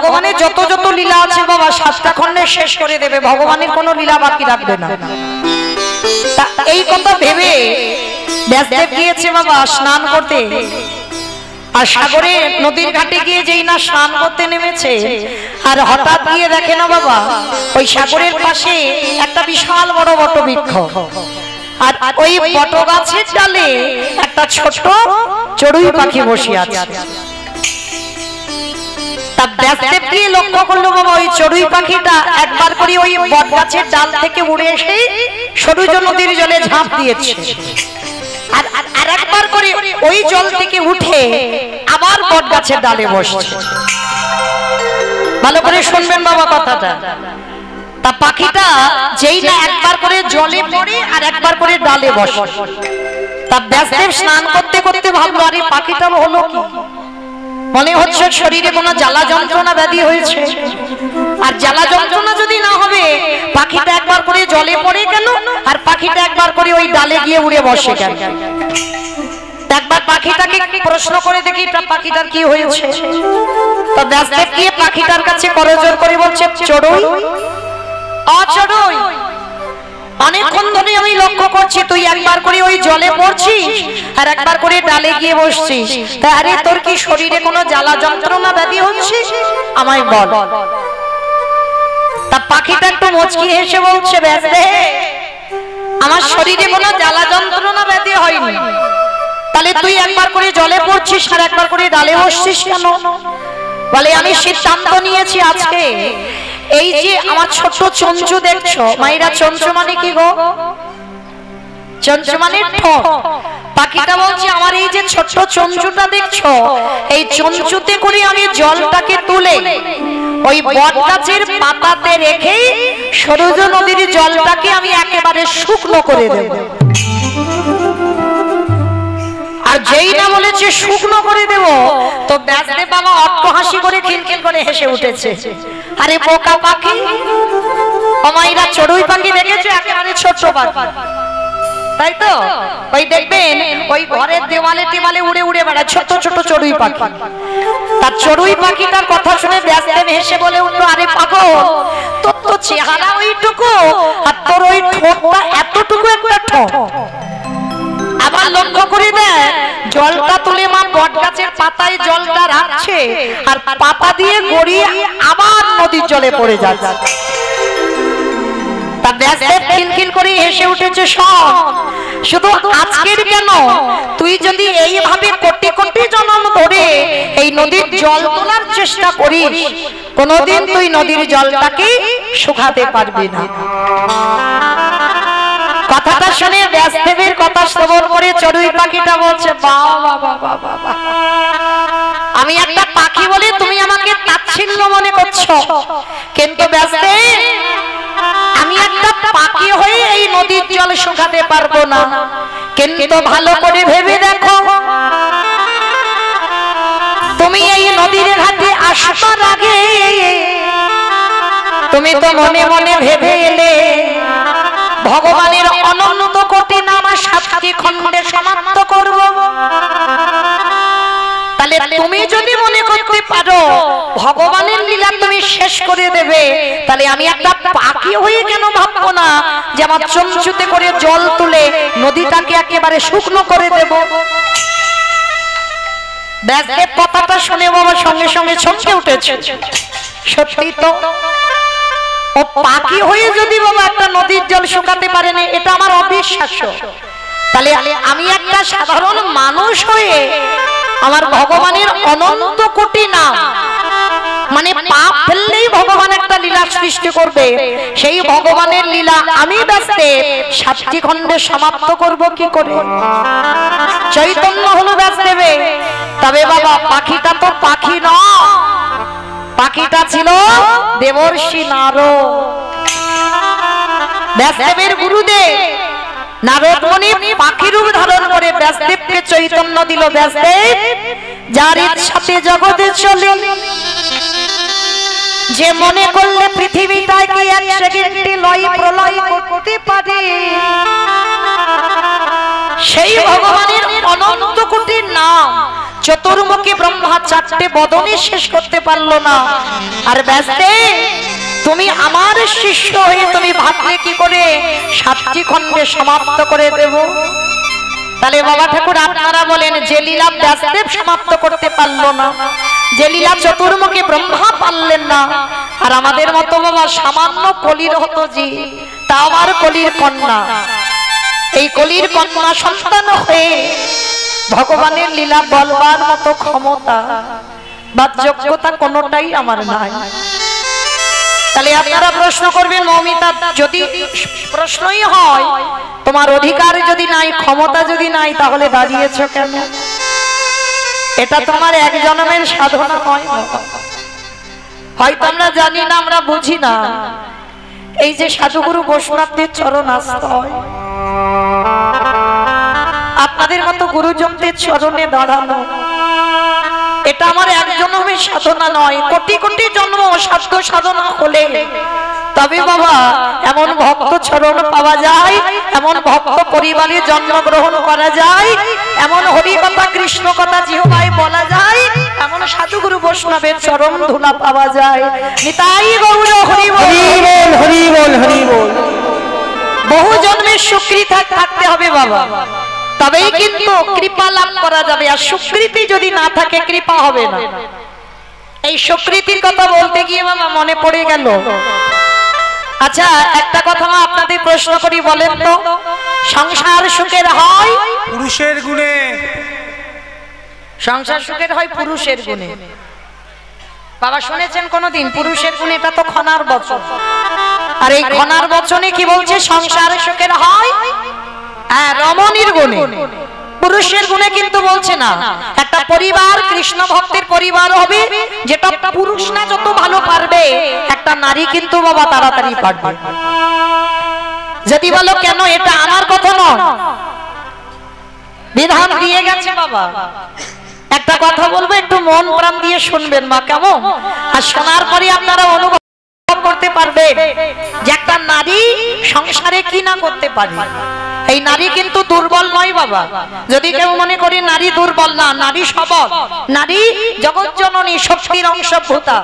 ভগবানের যত যত লীলা আছে বাবা সাতটা খণ্ডে শেষ করে দেবে, ভগবানের কোনো লীলা বাকি রাখবে না। এই কথা ভেবে ব্যাসদেব গিয়েছে বাবা স্নান করতে, আর সাগরে নদীর ঘাটে গিয়ে যেই না স্নান করতে নেমেছে, আর হঠাৎ গিয়ে দেখে না বাবা ওই সাগরের পাশে একটা বিশাল বড় বটবৃক্ষ, আর ওই বট গাছের ডালে একটা ছোট চড়ুই পাখি বসে আছে। তা ব্যাসদেব গিয়ে লক্ষ্য করলো বাবা ওই চড়ুই পাখিটা একবার করে ওই বট গাছের ডাল থেকে উড়ে এসে সরুজ নদীর জলে ঝাঁপ দিয়েছে, আর আরেকবার করে ওই জল থেকে উঠে আবার বট গাছের ডালে বসছে। ভালো করে শুনবেন বাবা কথাটা। তা পাখিটা যেই না একবার করে জলে পড়ে আর একবার করে ডালে বসে, তা ব্যাসদেব স্নান করতে করতে ভাবলো আরে পাখিটা হলো কি, মনে হচ্ছে শরীরে কোনো জ্বালা যন্ত্রণা ব্যাধি হয়েছে, আর জ্বালা যন্ত্রণা যদি না হবে পাখিটা একবার করে জলে পড়ে কেন, আর পাখিটা একবার করে ওই ডালে গিয়ে উড়ে বসে কেন। একবার পাখিটাকে প্রশ্ন করে দেখি পাখিটার কি হয়েছে। তো ব্যাসদেব গিয়ে পাখিটার কাছে করজোড় করে বলছে, চড়ুই অচড়ুই, অনেকক্ষণ ধরে আমি লক্ষ্য করছি তুই একবার করে ওই জলে পড়ছিস আর একবার করে ডালে গিয়ে বসছিস, তা আরে তোর কি শরীরে কোনো জ্বালা যন্ত্রণা ব্যাধি হচ্ছে আমায় বল। তা পাখিটা একটু মুচকি হেসে বলছে, ব্যাসদেব আমার শরীরে কোনো জ্বালা যন্ত্রণা ব্যাধি হয়নি, তাহলে তুই একবার করে জলে পড়ছিস আর একবার করে ডালে বসছিস কেন? বলে আমি সিদ্ধান্ত নিয়েছি আজকে এই যে আমার ছোট চঞ্চু দেখছো মায়েরা, চঞ্চু মানে কি গো? চঞ্চু মানে ঠোঁট। পাখিটা বলছে আমার এই যে ছোট চঞ্চুটা দেখছো, এই চঞ্চুতে করে আমি জলটাকে তুলে ওই বট গাছের পাতাতে রেখে সরুজ নদীর জলটাকে আমি একেবারে শুকনো করে দেব। আর যেই না বলেছে শুকনো করে দেব, তো ব্যাসদেব বাবা অট্টহাসি করে খিলখিল করে হেসে উঠেছে। আরে বোকা পাখি, আমাইরা চড়ুই পাখি দেখেছে একেবারে ছোট পাখি, তাই তো? ওই দেখবেন ওই ঘরের দেওয়ালে টেওয়ালে উড়ে উড়ে বেড়ায় ছোট ছোট চড়ুই পাখি। তার চড়ুই পাখিটার কথা শুনে ব্যাসদেব হেসে বলে উঠলো, আরে পাগল, তোর তো চেহারা ওইটুকু আর তোর ওই ঠোঁটটা এতটুকু একটা ঠোঁট। আবার লক্ষ্য করে দেখ জলটা তুলে মা বট গাছের পাতায় জলটা রাখছে, আর পাতা দিয়ে গড়িয়ে আবার নদীর জলে পড়ে যাচ্ছে। তা ব্যাসদেব খিলখিল করে হেসে উঠেছে, সব শুধু আজকের কেন, তুই যদি এইভাবে কোটি কোটি জন্ম ধরে এই নদীর জল তোলার চেষ্টা করিস, কোনোদিন তুই নদীর জলটাকে শুকাতে পারবি না। কথাটা শুনে ব্যাসদেবের কথা শ্রবণ করে চড়ুই পাখিটা বলছে, বাবা বাবা বাবা, আমি একটা পাখি বলে তুমি আমাকে তাচ্ছিল্য মনে করছো, কিন্তু ব্যাসদেব আমি একটা পাখি হয়ে এই নদীর জল শুকাতে পারবো না। কিন্তু ভালো করে ভেবে দেখো, তুমি এই নদীর ঘাটে আসবার আগে তুমি তো মনে মনে ভেবে এলে ভগবানের অনন্ত কোটি নাম সাতটি খণ্ডে সমাপ্ত করব। তাহলে তুমি যদি মনে করতে পারো ভগবানের লীলা তুমি শেষ করে দেবে, তাহলে আমি একটা পাখি হয়ে কেন ভাববো না যে আমার চঞ্চুতে করে জল তুলে নদীটাকে একেবারে শুকনো করে দেব। ব্যাসদেব কথাটা শুনে বাবা সঙ্গে সঙ্গে চমকে উঠেছে, সত্যি তো ও পাখি হয়ে যদি বাবা একটা নদীর জল শুকাতে পারেনি, এটা আমার অবিশ্বাস্য। তাহলে আমি একটা সাধারণ মানুষ হয়ে আমার ভগবানের অনন্ত কোটি নাম, মানে পাপ ফেললেই ভগবান একটা লীলা সৃষ্টি করবে, সেই ভগবানের লীলা আমি ব্যাসদেব সাতটি খণ্ডে সমাপ্ত করব কি করে? চৈতন্য হলো ব্যাসদেবে। তবে বাবা পাখিটা তো পাখি নয়, পাখিটা ছিল দেবর্ষি নারদ। ব্যাসদেবের গুরুদেব নারদ মুনি পাখি রূপ ধারণ করে ব্যাসদেবকে চৈতন্য দিল, ব্যাসদেব যার ইচ্ছাতে জগতে চলে, যে মনে করলে পৃথিবীটাকে এক সেকেন্ডে লয় প্রলয় করতে পারে, সেই ভগবানের অনন্ত কোটি নাম চতুর্মুখী ব্রহ্মা চারটে বদনে শেষ করতে পারলো না, আর ব্যস্তে তুমি আমার শিষ্য হয়ে তুমি ভাবলে কি করে 7টি খণ্ডে সমাপ্ত করে দেব? তাহলে বাবা ঠাকুর আপনারা বলেন যে লীলা ব্যাসদেব সমাপ্ত করতে পারলো না, যে লীলা চতুর্মুখী ব্রহ্মা পারলেন না, আর আমাদের মতো বাবা সামান্য কলির হতো জি, তা আমার কলির কন্যা, এই কলির কন্যা সন্তান হয়ে ভগবানের লীলা বলবার মতো ক্ষমতা বা যোগ্যতা কোনোটাই আমার নাই। তাহলে আপনারা প্রশ্ন করবেন মৌমিতা, যদি প্রশ্নই হয় তোমার অধিকার যদি নাই, ক্ষমতা যদি নাই, তাহলে দাঁড়িয়েছো কেন? এটা তোমার এক জন্মের সাধনা হয়, হয়তো আমরা জানি না, আমরা বুঝি না। এই যে সাধুগুরু বৈষ্ণবদের চরণ আসতে হয়, আপনাদের মতো গুরুজনদের চরণে দাঁড়ানো, এটা আমার এক জন্মের সাধনা নয়, কোটি কোটি জন্ম সাধ্য সাধনা হলে তবে বাবা এমন ভক্ত চরণ পাওয়া যায়, এমন ভক্ত পরিবারে জন্মগ্রহণ করা যায়, এমন হরি কথা কৃষ্ণ কথা জিহ্বায় বলা যায়, এমন সাধুগুরু বৈষ্ণবের চরণ ধুলা পাওয়া যায়। নিতাই গৌর হরি বল, হরি বল, হরি বল। বহু জন্মের সুকৃতি থাকতে হবে বাবা, তবেই কিন্তু কৃপা লাভ করা যাবে। আর সুকৃতি যদি না থাকে কৃপা হবে না। এই সুকৃতির কথা বলতে গিয়ে বাবা মনে পড়ে গেল, আচ্ছা একটা কথা মা আপনাদের প্রশ্ন করি, বলেন তো সংসার সুখের হয় পুরুষের গুণে? সংসার সুখের হয় পুরুষের গুণে। বাবা শুনেছেন কোনদিন পুরুষের গুণে? এটা তো খনার বচন। আর এই খনার বচনে কি বলছে? সংসার সুখের হয় রমণীর গুণে, পুরুষের গুণে কিন্তু বলছে না। একটা পরিবার কৃষ্ণ ভক্তের পরিবার হবে, যেটা পুরুষ না যত ভালো পারবে, একটা নারী কিন্তু বাবা তাড়াতাড়ি পারবে। যদি বলো কেন, এটা আমার কথা নয়, বিধান দিয়ে গেছে বাবা। একটা কথা বলবো, একটু মন প্রাণ দিয়ে শুনবেন মা, কেমন? আর শোনার পরে আপনারা অনুভব করতে পারবেন যে একটা নারী সংসারে কি না করতে পারে। এই নারী কিন্তু দুর্বল নয় বাবা। যদি কেউ মনে করি নারী দুর্বল, না, নারী সবল, নারী জগৎ জননী, শক্তির অংশভূতা।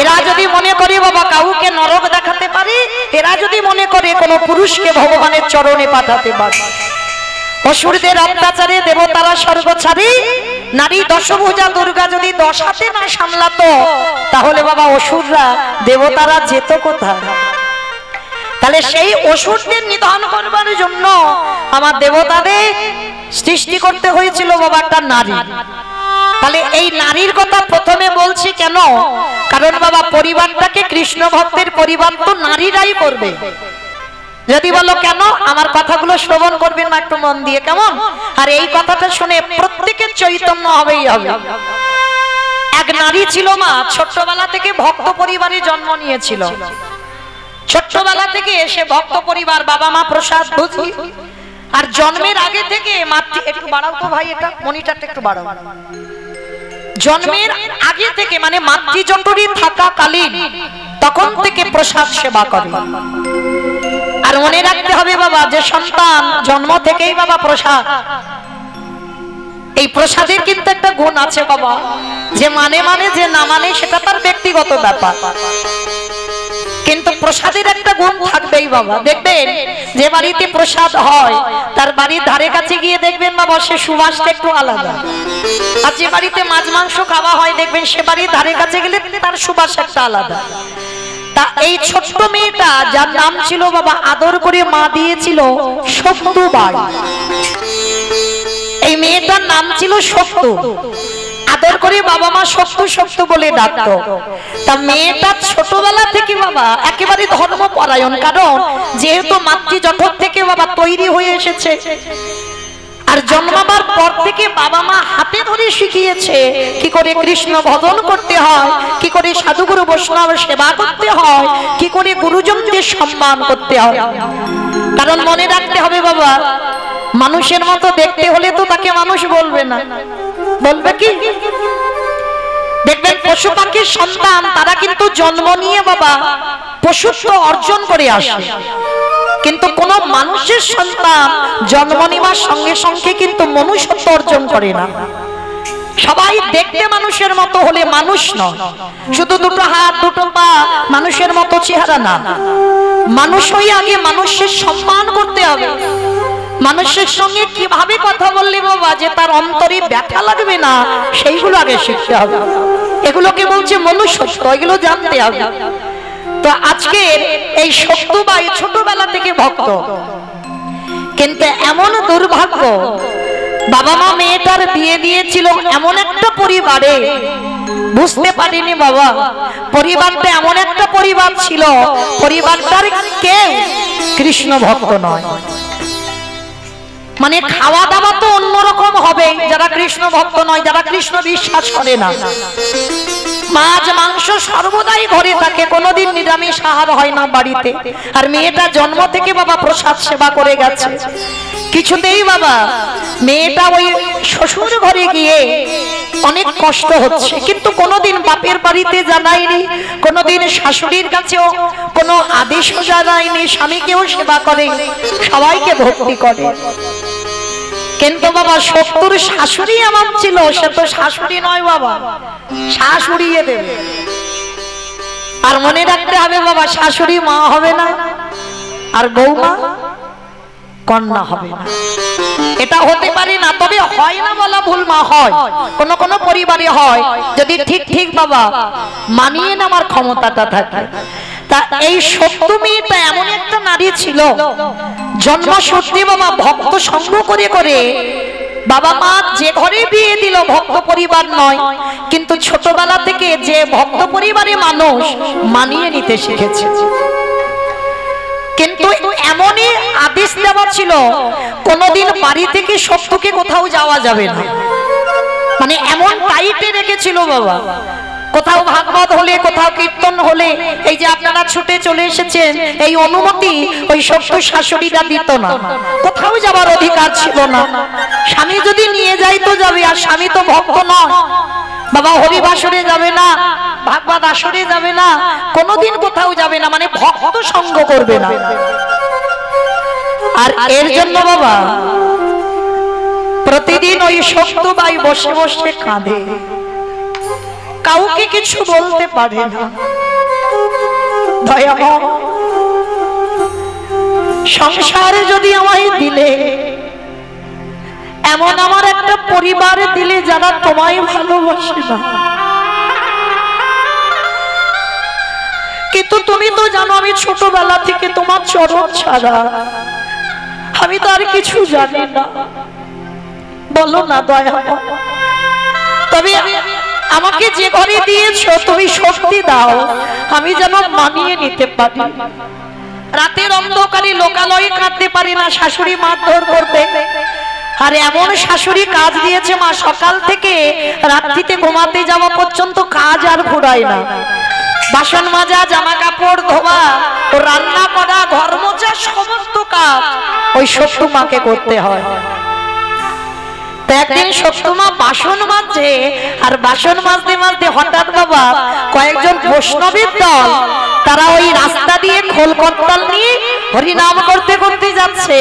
এরা যদি মনে করে বাবা কাউকে নরক দেখাতে পারে, এরা যদি মনে করে কোনো পুরুষকে ভগবানের চরণে পাঠাতে পারে। অসুরদের অত্যাচারে দেবতারা স্বর্গ ছাড়ি, নারী দশভুজা দুর্গা যদি 10 হাতে না সামলাতো, তাহলে বাবা অসুররা দেবতারা যেত কোথায়? তাহলে সেই অসুরদের নিধন করবার জন্য আমার দেবতাদের সৃষ্টি করতে হয়েছিল বাবা একটা নারী। তাহলে এই নারীর কথা প্রথমে বলছি কেন? কারণ বাবা পরিবারটাকে কৃষ্ণ ভক্তের পরিবার তো নারীরাই করবে। যদি বলো কেন, আমার কথাগুলো শ্রবণ করবেন না একটু মন দিয়ে, কেমন? আর এই কথাটা শুনে প্রত্যেকের চৈতন্য হবেই হবে। এক নারী ছিল মা, ছোট্টবেলা থেকে ভক্ত পরিবারে জন্ম নিয়েছিল। ছোট্টবেলা থেকে এসে ভক্ত পরিবার, বাবা মা প্রসাদ বুঝি। আর জন্মের আগে থেকে মাতৃ, একটু বাড়াও তো ভাই, এটা মনিটরটা একটু বাড়াও। জন্মের আগে থেকে মানে মাতৃজঠরে থাকাকালীন তখন থেকে প্রসাদ সেবা করে। আর মনে রাখতে হবে বাবা, যে সন্তান জন্ম থেকেই বাবা প্রসাদ, এই প্রসাদের কিন্তু একটা গুণ আছে বাবা, যে মানে মানে, যে না মানে সেটা তার ব্যক্তিগত ব্যাপার, কিন্তু প্রসাদের একটা গুণ থাকবেই বাবা। দেখবেন যে বাড়িতে প্রসাদ হয় তার বাড়ির ধারে কাছে গিয়ে দেখবেন বাবা সে সুবাসটা একটু আলাদা। আর যে বাড়িতে মাছ মাংস খাওয়া হয় দেখবেন সে বাড়ির ধারে কাছে গেলে তার সুবাস একটা আলাদা। তা এই ছোট্ট মেয়েটা, যার নাম ছিল বাবা, আদর করে মা দিয়েছিল শক্তুবাই। এই মেয়েটার নাম ছিল শক্তু, আদর করে বাবা মা শক্তু শক্তু বলে ডাকতো। তা মেয়েটা ছোটবেলা থেকে বাবা একেবারে ধর্মপরায়ণ, কারণ যেহেতু মাতৃজঠর থেকে বাবা তৈরি হয়ে এসেছে, আর জন্মাবার পর থেকে বাবা মা হাতে ধরে শিখিয়েছে কি করে কৃষ্ণ ভজন করতে হয়, কি করে সাধুগুরু বৈষ্ণব সেবা করতে হয়, কি করে গুরুজনদের সম্মান করতে হয়। কারণ মনে রাখতে হবে বাবা, মানুষের মতো দেখতে হলে তো তাকে মানুষ বলবে না, বলবে কি? দেখবেন পশু পাখির সন্তান তারা কিন্তু জন্ম নিয়ে বাবা পশুত্ব অর্জন করে আসে, কিন্তু কোন মানুষের সন্তান জন্ম নেওয়ার সঙ্গে সঙ্গে কিন্তু মনুষ্যত্ব অর্জন করে না। সবাই দেখতে মানুষের মতো হলে মানুষ নয়, শুধু দুটো হাত দুটো পা মানুষের মতো চেহারা না, মানুষ হয়ে আগে মানুষের সম্মান করতে হবে। মানুষের সঙ্গে কিভাবে কথা বললে বাবা যে তার অন্তরে ব্যথা লাগবে না, সেইগুলো আগে শিখতে হবে। এগুলোকে বলছে মনুষ্যত্ব, এগুলো জানতে হবে। তো আজকে এই সত্যবাই ছোটবেলা থেকে ভক্ত, কিন্তু এমন দুর্ভাগ্য বাবা মা মেয়েটার বিয়ে দিয়েছিল এমন একটা পরিবারে, বুঝতে পারিনি বাবা পরিবারটা এমন একটা পরিবার ছিল, পরিবারটার কেউ কৃষ্ণ ভক্ত নয়। মানে খাওয়া দাওয়া তো অন্যরকম হবে যারা কৃষ্ণ ভক্ত নয়, যারা কৃষ্ণ বিশ্বাস করে না। মাছ মাংস সর্বদাই ঘরে থাকে, কোনোদিন নিরামিষ আহার হয় না বাড়িতে। আর মেয়েটা জন্ম থেকে বাবা প্রসাদ সেবা করে গেছে, কিছুতেই বাবা মেয়েটা ওই শ্বশুর ঘরে গিয়ে অনেক কষ্ট হচ্ছে, কিন্তু কোনোদিন বাপের বাড়িতে জানায়নি, কোনোদিন শাশুড়ির কাছেও কোনো আদেশও জানায়নি, স্বামীকেও সেবা করে, সবাইকে ভক্তি করে। কিন্তু বাবা শত্রুর শাশুড়ি এমন ছিল, সে তো শাশুড়ি নয় বাবা, শাশুড়িয়ে দেবে। আর মনে রাখতে হবে বাবা, শাশুড়ি মা হবে না, আর বৌমা কন্যা হবে না, এটা হতে পারে না। তবে হয় না বলা ভুল, মা হয়, কোন কোন পরিবারে হয়, যদি ঠিক ঠিক বাবা মানিয়ে নেওয়ার ক্ষমতাটা থাকে। তা এই সত্য মেয়েটা এমন একটা নারী ছিল, জন্ম সত্যি বাবা ভক্ত সঙ্গ করে করে বাবা মা যে ঘরে বিয়ে দিল ভক্ত পরিবার নয়, কিন্তু ছোটবেলা থেকে যে ভক্ত পরিবারে মানুষ মানিয়ে নিতে শিখেছে। কিন্তু এমনই আদেশ দেওয়া ছিল কোনদিন বাড়ি থেকে সত্যকে কোথাও যাওয়া যাবে না, মানে এমন টাইটে রেখেছিল বাবা। কোথাও ভাগবত হলে, কোথাও কীর্তন হলে, এই যে আপনারা ছুটে চলে এসেছেন, এই অনুমতি ওই সত্য শাশুড়িরা দিত না, কোথাও যাবার অধিকার ছিল না। স্বামী যদি নিয়ে যায় তো যাবে, আর স্বামী তো ভক্ত নয় বাবা, হরিবাসরে যাবে না, ভাগবত আসরে যাবে না, কোনোদিন কোথাও যাবে না, মানে ভক্ত সঙ্গ করবে না। আর এর জন্য বাবা প্রতিদিন ওই সত্যবাই বসে বসে কাঁদে, কাউকে কিছু বলতে পারে না। দয়াময় সংসারে যদি আমায় দিলে, এমন আমার একটা পরিবারে দিলে যারা তোমায় ভালোবাসে না, কিন্তু তুমি তো জানো আমি ছোটবেলা থেকে তোমার চরণ ছাড়া আমি তো আর কিছু জানি না, বলো না দয়াময়। তবে আমাকে যে ঘরে দিয়েছো তুমি শক্তি দাও, আমি যেন মানিয়ে নিতে পারি। রাতের অন্ধকারে লোকালয়ে কাঁদতে পারি না, শাশুড়ি মারধর করবে। আর এমন শাশুড়ি কাজ দিয়েছে মা, সকাল থেকে রাত্রিতে ঘুমাতে যাওয়া পর্যন্ত কাজ আর ফুরায় না। বাসন মাজা, জামা কাপড় ধোয়া, রান্না করা, ঘর মোছা, সমস্ত কাজ ওই সত্য মাকে করতে হয়। একদিন সত্যমা বাসন মাজছে, আর বাসন মাজতে মাজতে হঠাৎ বাবা কয়েকজন বৈষ্ণবের দল তারা ওই রাস্তা দিয়ে খোল করতাল নিয়ে হরিনাম করতে করতে যাচ্ছে,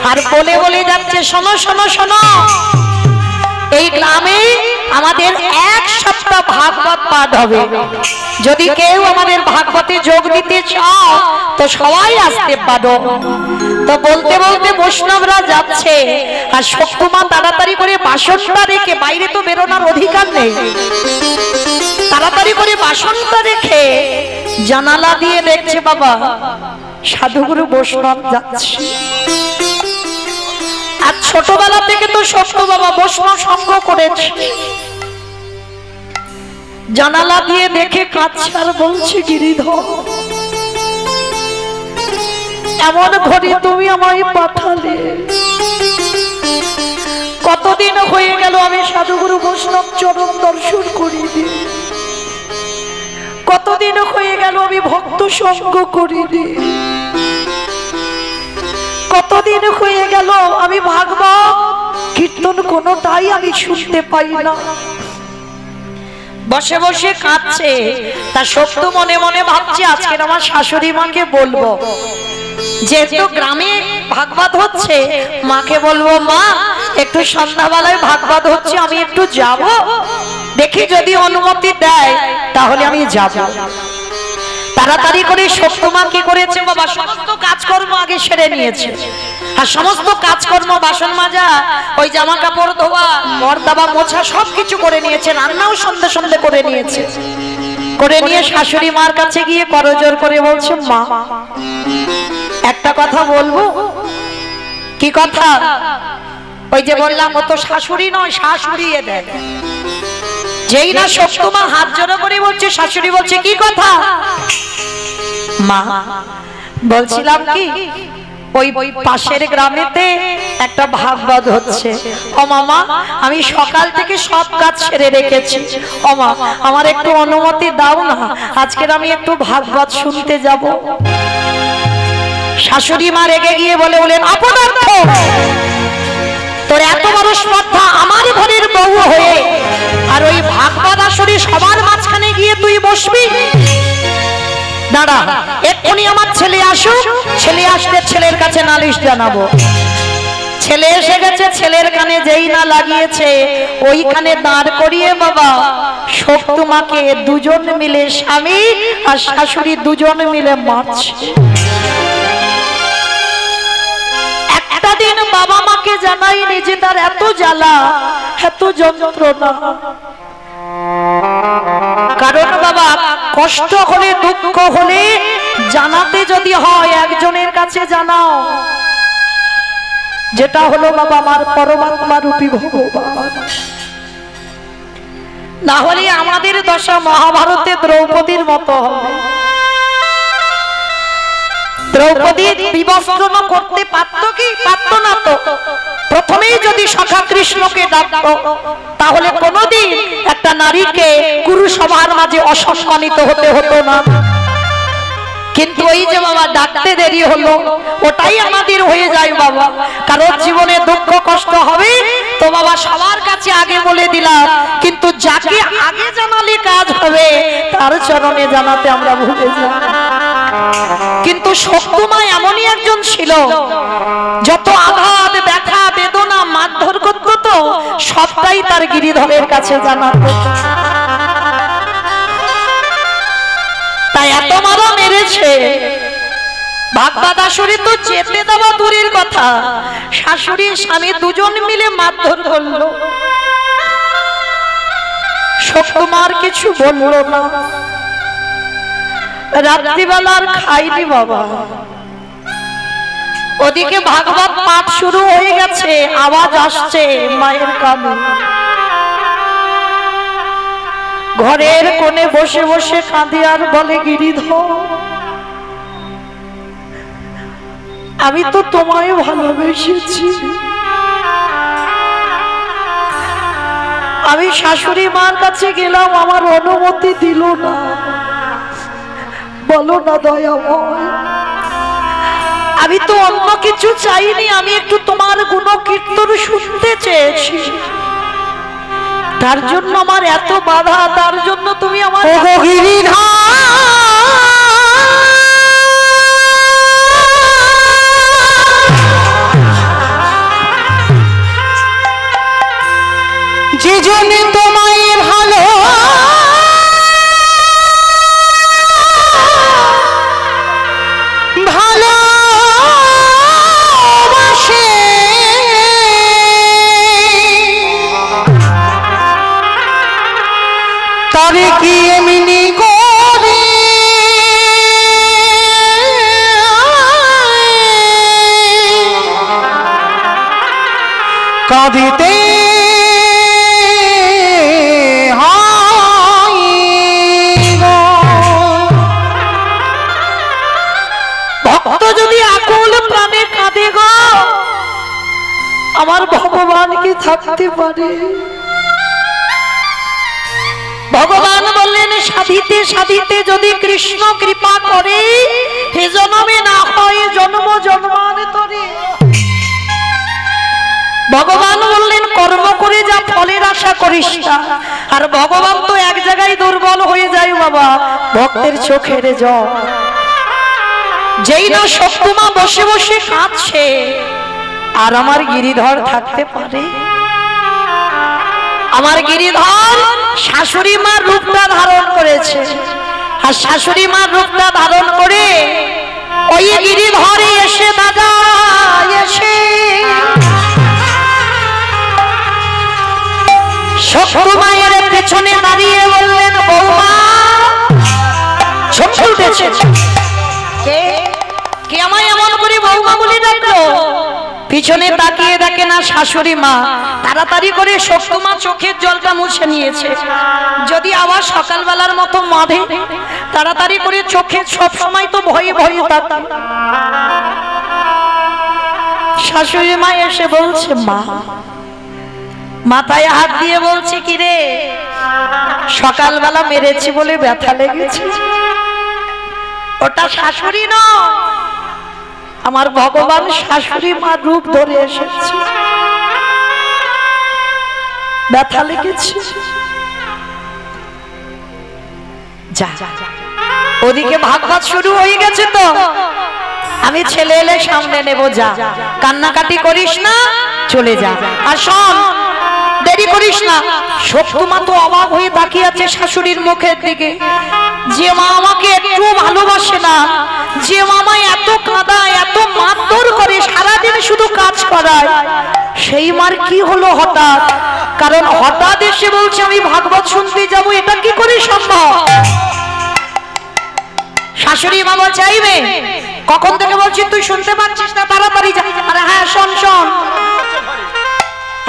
আর বলে বলে যাচ্ছে, শোনো শোনো শোনো, এই গ্রামে আমাদের এক সপ্তাহ ভাগবত পাঠ হবে, যদি কেউ আমাদের ভাগবতে যোগ দিতে চাও তো সবাই আসতে পারো। তো বলতে বলতে বৈষ্ণবরা যাচ্ছে, আর সত্যমা তাড়াতাড়ি করে বাসনটা রেখে, বাইরে তো বেরোনোর অধিকার নেই, তাড়াতাড়ি করে বাসনটা রেখে জানালা দিয়ে দেখছে বাবা সাধুগুরু বৈষ্ণব যাচ্ছে। আর ছোটবেলা থেকে তো সত্য বাবা বৈষ্ণব সঙ্গ করেছে, জানালা দিয়ে দেখে কাঁদছে আর বলছে, গিরিধর এমন ঘরে তুমি আমায় পাঠালে, কতদিন হয়ে গেল আমি সাধুগুরু বৈষ্ণব চরণ দর্শন করিনি, কতদিন হয়ে গেল আমি ভক্ত সঙ্গ করিনি, কতদিন হয়ে গেল আমি ভাগবত কীর্তন কোনোটাই আমি শুনতে পাই না। বসে বসে কাঁদছে, তা সত্য মনে মনে ভাবছে আজকে আমার শাশুড়ি মাকে বলবো যেহেতু গ্রামে ভাগবত হচ্ছে, মাকে বলবো মা একটু সন্ধ্যাবেলায় ভাগবত হচ্ছে, আমি একটু যাব, দেখি যদি অনুমতি দেয় তাহলে আমি যাব। তাড়াতাড়ি করে সত্যমা কি করেছে বাবা, সমস্ত কাজকর্ম আগে সেরে নিয়েছে। আর সমস্ত কাজকর্ম, বাসন মাজা, ওই জামা কাপড় ধোয়া, মর্দাবা মোছা সবকিছু করে নিয়েছে, রান্নাও সন্ধে সন্ধে করে নিয়েছে। করে নিয়ে শাশুড়ি মার কাছে গিয়ে করজোর করে বলছে মা একটা কথা বলবো। কি কথা? ওই যে বললাম ও তো শাশুড়ি নয়, শাশুড়িয়ে দেয়। যেই না সত্যমা হাত জোড়ো করে বলছে, শাশুড়ি বলছে কি কথা? মা বলছিলাম কি ওই পাশের গ্রামেতে একটা ভাগবত হচ্ছে। ও মামা আমি সকাল থেকে সব কাজ সেরে রেখেছি, ও মা আমার একটু অনুমতি দাও না, আজকের আমি একটু ভাগবত শুনতে যাব। শাশুড়ি মা রেগে গিয়ে বলেন অপদার্থ, তোর এত বড় শ্রদ্ধা আমার ঘরের বউ হয়ে, আর ওই ভাগবত আসরে সবার মাঝখানে গিয়ে তুই বসবি? দাঁড়া, এক্ষুনি আমার ছেলে আসুক, ছেলে আসলে ছেলের কাছে নালিশ জানাবো। ছেলে এসে গেছে, ছেলের কানে যেই না লাগিয়েছে ওইখানে দাঁড় করিয়ে বাবা সত্যমাকে দুজন মিলে, স্বামী আর শাশুড়ি দুজন মিলে মারছে। একটা দিন বাবা মাকে জানাইনি যে তার এত জ্বালা, এত যন্ত্রণা। কারণ বাবা কষ্ট হলে, দুঃখ হলে জানাতে যদি হয় একজনের কাছে জানাও, যেটা হলো বাবা আমার পরমাত্মা রূপী ভগবান। না হলে আমাদের দশা মহাভারতে দ্রৌপদীর মতো হবে। দ্রৌপদী বিবস্ত্রণ করতে পারতো কি? পারতো না। তো প্রথমেই যদি সখা কৃষ্ণকে ডাকতো তাহলে কোনোদিন একটা নারীকে কুরু সভার মাঝে অসম্মানিত হতে হতো না। কিন্তু ওই যে বাবা ডাকতে দেরি হলো, ওটাই আমাদের হয়ে যায় বাবা। কারোর জীবনে দুঃখ কষ্ট হবে তো বাবা সবার কাছে আগে বলে দিলাম, কিন্তু যাকে আগে জানালে কাজ হবে তার চরণে জানাতে আমরা ভুলে যাই। কিন্তু সত্যমা এমনই একজন ছিল, যত আঘাত, ব্যথা, বেদনা, মারধর করত তো সবটাই তার গিরিধরের কাছে জানাতো। তাই এত মারা মেরেছে। ভাগবত আসরে তো যেতে দেওয়া দূরের কথা, শাশুড়ি স্বামী দুজন মিলে মারধর করলো। সত্যমার কিছু বললো না। রাত্রিবেলা আর খাইনি বাবা। ওদিকে ভাগবত পাঠ শুরু হয়ে গেছে, আওয়াজ আসছে মায়ের কানে। ঘরের কোণে বসে বসে কাঁদে আর বলে গিরিধর আমি তো তোমায় ভালোবেসেছি, আমি শাশুড়ি মার কাছে গেলাম, আমার অনুমতি দিল না। বলো না দয়াময়, আমি তো অন্য কিছু চাইনি, আমি একটু তোমার গুণ কীর্তন শুনতে চেয়েছি, তার জন্য আমার এত বাধা, তার জন্য তুমি আমার যে জন্য তোমায় ভালো ভালোবাসে তবে কি এমনি করে কাঁদিতে আমার ভগবান কি থাকতে পারে? ভগবান বললেন সাধিতে সাধিতে যদি কৃষ্ণ কৃপা করে হে জন্মে না হয় জন্ম জন্মান্তরে। ভগবান বললেন কর্ম করে যা ফলের আশা করিস না। আর ভগবান তো এক জায়গায় দুর্বল হয়ে যায় বাবা, ভক্তের চোখের জল। যেই না শক্তিমা বসে বসে কাঁদছে আর আমার গিরিধর থাকতে পারে? আমার গিরিধর শাশুড়ি মার রূপটা ধারণ করেছে, আর শাশুড়ি মার রূপটা ধারণ করে ওই গিরিধরে এসে দাদা এসে শক্তি মায়ের পেছনে দাঁড়িয়ে বললেন, বৌমা ঝুঁকি উঠেছে। কে কে আমায় এমন করে বৌমা বলে ডাকলো? পিছনে তাকিয়ে দেখে না শাশুড়ি মা। তাড়াতাড়ি করে শক্তি মা চোখের জলটা মুছে নিয়েছে, যদি আবার সকালবেলার মতো মাধে তাড়াতাড়ি করে চোখে সব সময় তো ভয়ে ভয়ে থাকে। শাশুড়ি মা এসে বলছে, মা, মাথায় হাত দিয়ে বলছে, কি রে সকালবেলা মেরেছি বলে ব্যথা লেগেছে? ওটা শাশুড়ি নয়, আমার ভগবান শাশুড়ি মার রূপ ধরে এসেছে, ব্যথা লেগেছে। যা, ওদিকে ভাগবত শুরু হয়ে গেছে তো, আমি ছেলে এলে সামনে নেব, যা কান্নাকাটি করিস না, চলে যা। আর শোন, দেরি করিস না। শক্তি মা তো অবাক হয়ে তাকিয়ে আছে শাশুড়ির মুখের দিকে, যে মা আমাকে একটু ভালোবাসে না, যে মামা এত কাঁদায় এত মারধর করে সারাদিন শুধু কাজ করায়, সেই মার কি হলো হঠাৎ? কারণ হঠাৎ এসে বলছে আমি ভাগবত শুনতে যাব, এটা কি করে সম্ভব? শাশুড়ি মা বলছে, চাইবে কখন থেকে বলছি তুই শুনতে পাচ্ছিস না, তাড়াতাড়ি যা। আরে হ্যাঁ শোন শোন,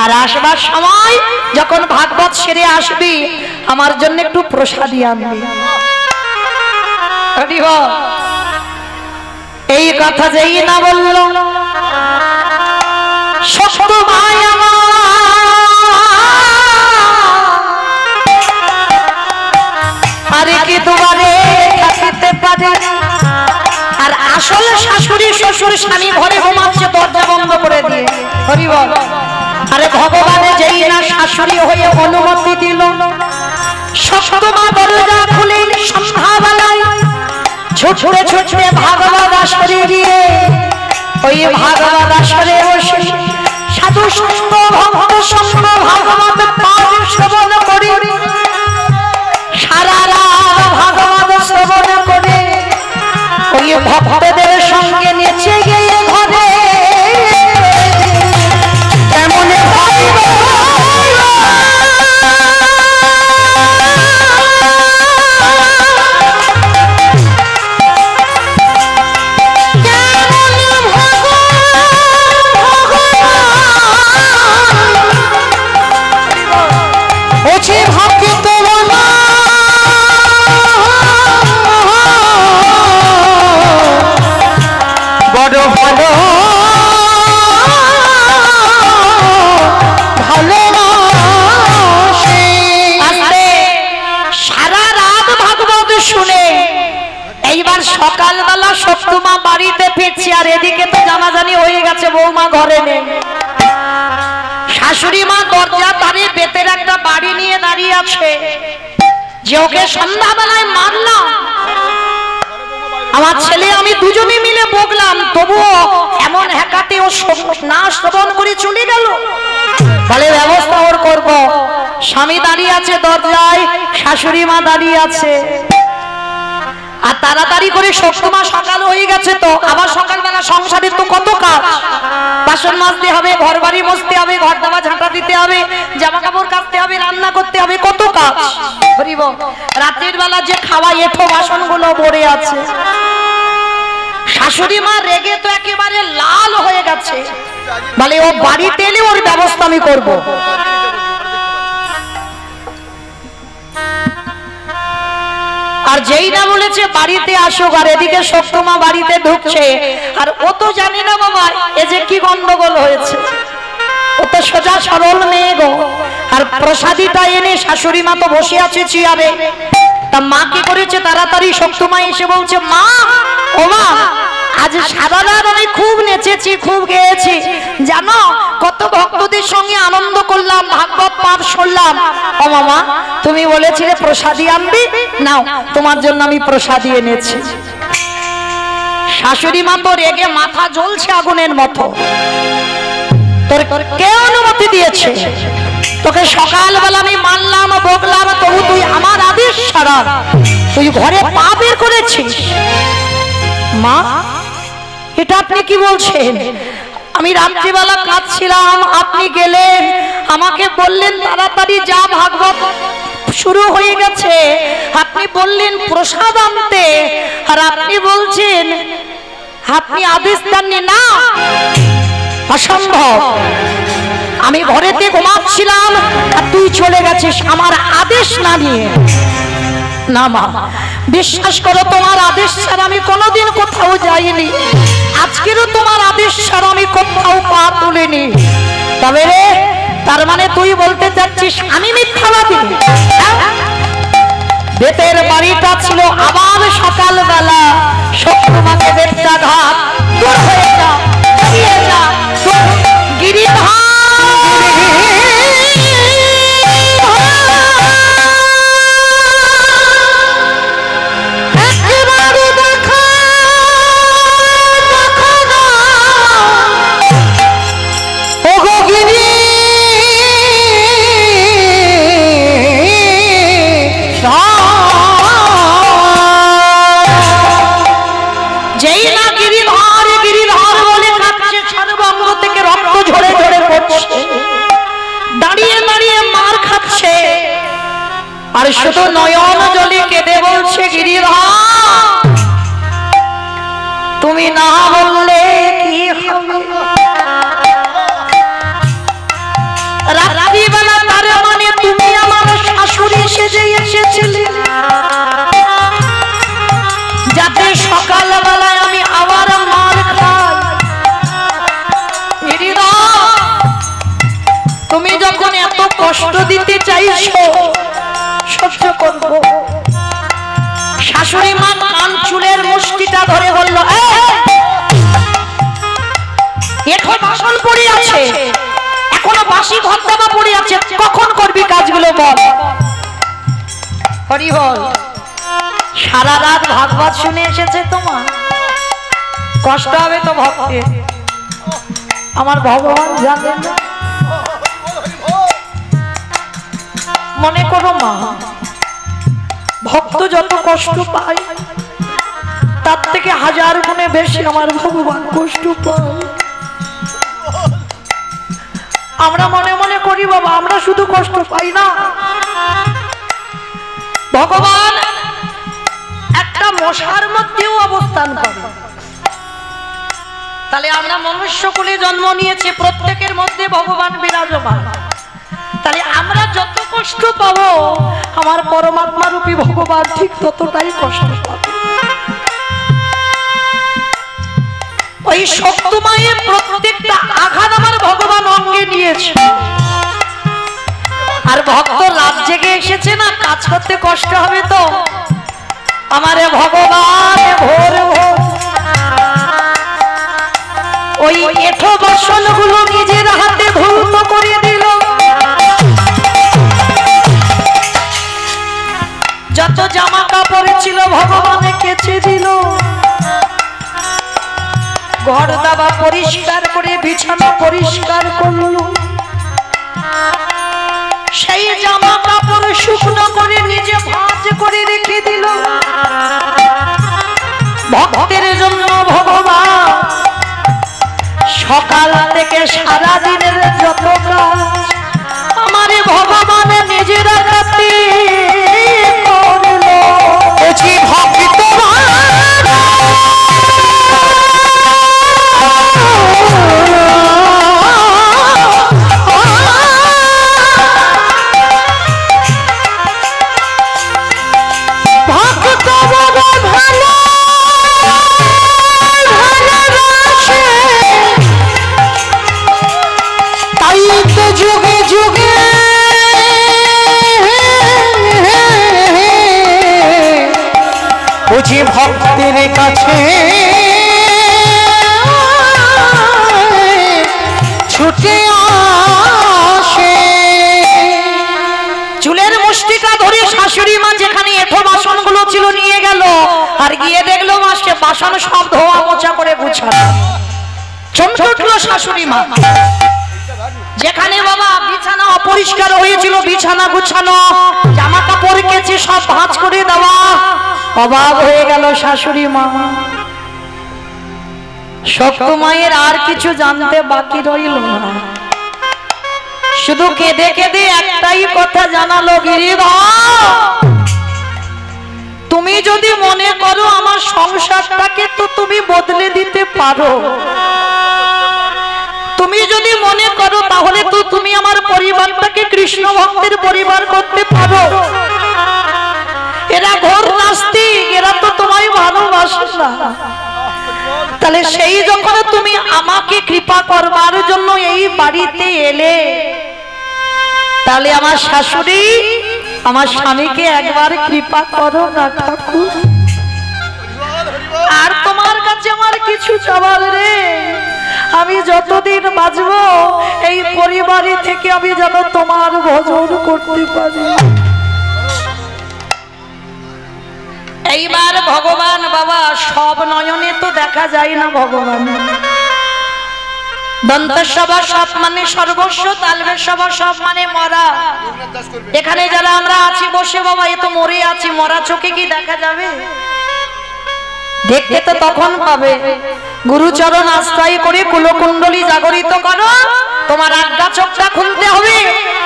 আর আসবার সময় যখন ভাগবত সেরে আসবি আমার জন্য একটু প্রসাদী আনবি। এই কথা যেই না বলল শক্তি ভাই আমার, আরে কি তোমারে থাকিতে পারে? আর আসলে শাশুড়ি শ্বশুর স্বামী ঘরে ঘুমাচ্ছে দরজা বন্ধ করে দিয়ে। হরি বল। আরে ভগবানে যেই না শাশুড়ি হয়ে অনুমতি দিল, শক্তি মা দরজা খুলে সন্ধ্যাবেলায় ছুটে ছুটে ভাগবত আসরে গিয়ে ওই ভাগবত আসরে বসে সাধু সঙ্গ ভক্ত সঙ্গ ভাগবত পাঠ শ্রবণ করে সারা রাত ভাগবত শ্রবণ করে ওই ভক্তদের সঙ্গে নেচে গিয়ে ঘরে কেমন সকালবেলা শক্তি মা বাড়িতে ফিরছে, আর এদিকে তো জানাজানি হয়ে গেছে বৌমা ঘরে নেই। শাশুড়ি মা দরজা তারে বেতের একটা বাড়ি নিয়ে দাঁড়িয়ে আছে, যে ওকে সন্ধ্যাবেলায় মারলাম, আমার ছেলে আমি দুজনে মিলে বকলাম, তবুও এমন হ্যাকাতে ও না শ্রবণ করে চলে গেল। বলে ব্যবস্থা ওর করব। স্বামী দাঁড়িয়ে আছে দরজায়, শাশুড়ি মা দাঁড়িয়ে আছে, আর তাড়াতাড়ি করে শক্তি মা সকাল হয়ে গেছে তো আবার সকালবেলা সংসারের তো কত কাজ, বাসন মাজতে হবে, ঘর বাড়ি মুছতে হবে, ঘর দাবা ঝাঁটা দিতে হবে, জামা কাপড় কাচতে হবে, রান্না করতে হবে, কত কাজ। রাতের বেলা যে খাওয়া এঁঠো বাসন গুলো পড়ে আছে। শাশুড়ি মা রেগে তো একেবারে লাল হয়ে গেছে, বলে ও বাড়িতে এলে ওর ব্যবস্থা আমি করব। আর যেই না বলেছে বাড়িতে আসুক, আর এদিকে শক্তি মা বাড়িতে ঢুকছে, আর ও তো জানি না বাবা এ যে কি গন্ডগোল হয়েছে। ও তো সোজা সরল মেয়ে গো, আর প্রসাদীটা এনে শাশুড়ি মা তো বসে আছে চেয়ারে, তা মা কি করেছে তাড়াতাড়ি শক্তি মা এসে বলছে, মা ও মা আজ সারা রাত আমি খুব নেচেছি, খুব গেয়েছি, জানো কত ভক্তদের সঙ্গে আনন্দ করলাম, ভাগবত পাঠ শুনলাম। ও মামা তুমি বলেছিলে প্রসাদী আনবি, নাও তোমার জন্য আমি প্রসাদী এনেছি। শাশুড়ি মা তো রেগে মাথা জ্বলছে আগুনের মতো। তোর কে অনুমতি দিয়েছে? তোকে সকালবেলা আমি মানলাম বকলাম, তবু তুই আমার আদেশ ছাড়া তুই ঘরে পা বের করেছিস। মা এটা আপনি কি বলছেন? আমি রাত্রিবেলা কাঁদছিলাম, আপনি গেলেন, আমাকে বললেন তাড়াতাড়ি যা, ভাগবত শুরু হয়ে গেছে। আপনি বললেন প্রসাদ আনতে, আর আপনি বলছেন আপনি আদেশ দেননি। না, অসম্ভব। আমি ঘরেতে ঘুমাচ্ছিলাম আর তুই চলে গেছিস আমার আদেশ না নিয়ে। না মা, বিশ্বাস করো তোমার আদেশ ছাড়া আমি কোনোদিন কোথাও যাইনি, আজকেরও তোমার আদেশ ছাড়া আমি কোথাও পা তুলিনি। তবে রে, তার মানে তুই বলতে চাচ্ছিস আমি মিথ্যাবাদী? বেতের বাড়িটা ছিল আবার সকালবেলা শত্রুমাকে বেত্রা ঘাট, দূর হয়ে যা, বেরিয়ে যা, গিরিধার আর শুধু নয়ন জলে কেঁদে বলছে গিরিধার তুমি না বললে কি হবে? রাত্রিবেলা তার মানে তুমি আমার শাশুড়ি সেজে এসেছিলে, যাতে সকালবেলায় আমি আবার মার খাই। গিরিধার তুমি যখন এত কষ্ট দিতে চাইছো সহ্য করব। শাশুড়ি মা কান চুলের মুষ্টিটা ধরে বলল, এখন বাসন পড়ে আছে, এখনো বাসি ঘর দাবা পড়ে আছে, কখন করবি কাজগুলো বল। হরি বল। সারা রাত ভাগবত শুনে এসেছে তোমার, কষ্ট হবে তো ভক্তে। আমার ভগবান জানেন না। মনে করো মা, ভক্ত যত কষ্ট পায় তার থেকে হাজার গুণে বেশি আমার ভগবান কষ্ট পায়। আমরা মনে মনে করি বাবা আমরা শুধু কষ্ট পাই না, ভগবান একটা মশার মধ্যেও অবস্থান করে। তাহলে আমরা মনুষ্য কুলে জন্ম নিয়েছি, প্রত্যেকের মধ্যে ভগবান বিরাজমান। তাহলে আমরা যত কষ্ট পাবো আমার পরমাত্মা রূপী ভগবান ঠিক ততটাই কষ্ট পাবে। ওই সত্যময়ের প্রত্যেকটা আঘাত আমার ভগবান অঙ্গে নিয়েছে। আর ভক্ত রাত জেগে এসেছে না, কাজ করতে কষ্ট হবে তো আমারে ভগবান ভোর ভোর ওই এঠো বাসনগুলো নিজের হাতে ধৌত করে দিল। যত জামা কাপড় ছিল ভগবানে কেচে দিল, ঘর দাবা পরিষ্কার করে বিছানা পরিষ্কার করল, সেই জামা কাপড় শুকনো করে নিজে ভাঁজ করে রেখে দিল। ভক্তের জন্য ভগবান সকাল থেকে সারা দিনের যত কাজ আমার ভগবান নিজেরা কাটে করলো। ভক্ত যুগে যুগে বুঝি ভক্তের কাছে ছুটে আসে। চুলের মুষ্টিটা ধরে শাশুড়ি মা যেখানে এঠো বাসনগুলো ছিল নিয়ে গেল, আর গিয়ে দেখলো মাসে বাসন সব ধোয়া মোছা চমকে উঠলো শাশুড়ি মা। যেখানে বাবা বিছানা অপরিষ্কার হয়েছিল, বিছানা গুছানো, জামা কাপড় কেচে সব ভাঁজ করে দেওয়া, অবাক হয়ে গেল শাশুড়ি মা। শক্ত মায়ের আর কিছু জানতে বাকি রইল না, শুধু কেঁদে কেঁদে একটাই কথা জানালো, গিরিধর তুমি যদি মনে করো আমার সংসারটাকে তো তুমি বদলে দিতে পারো, তুমি যদি মনে করো তাহলে তো তুমি আমার পরিবারটাকে কৃষ্ণ ভক্তের পরিবার করতে পারো। এরা ঘোর নাস্তিক, এরা তো তোমায় ভালোবাসে না। তাহলে সেই যখন তুমি আমাকে কৃপা করবার জন্য এই বাড়িতে এলে, তাহলে আমার শাশুড়ি আমার স্বামীকে একবার কৃপা করো না ঠাকুর। আর তোমার কাছে আমার কিছু চাওয়ার রে, আমি যতদিন বাঁচবো এই পরিবারে থেকে আমি যেন তোমার ভজন করতে পারি। এইবার ভগবান বাবা সব নয়নে তো দেখা যায় না ভগবান। দন্তসভা সব মানে সর্বস্ব, তালবেসভা সব মানে মরা। এখানে যারা আমরা আছি বসে বাবা, এ তো মরে আছি, মরা চোখে কি দেখা যাবে? দেখতে তো তখন পাবে। গুরুচরণ আশ্রয় করে কুলকুণ্ডলী জাগরিত করো, তোমার আজ্ঞা চোখটা খুলতে হবে।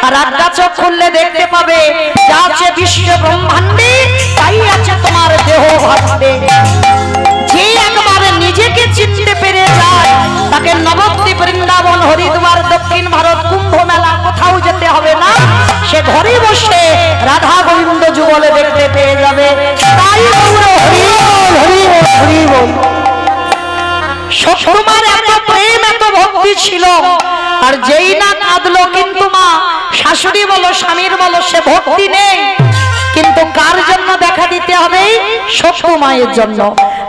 আর আজ্ঞা চোখ খুললে দেখতে পাবে যা আছে বিশ্ব ব্রহ্মাণ্ডে তাই আছে তোমার দেহ ভাণ্ডে। যে একবারে নিজেকে চিনতে পেরে যায় তাকে নবদ্বীপ, বৃন্দাবন, হরিদ্বার, দক্ষিণ ভারত, কুম্ভ মেলা কোথাও যেতে হবে না, সে ঘরে বসে রাধা গোবিন্দ যুগলে দেখতে পেয়ে যাবে। তাই তোমার এত প্রেম এত ভক্তি ছিল, আর যেই না কাঁদলো কিন্তু মা, শাশুড়ি বলো স্বামীর বলো, সে ভক্তি নেই। কিন্তু কার জন্য দেখা দিতে হবে? শক্তি মায়ের জন্য।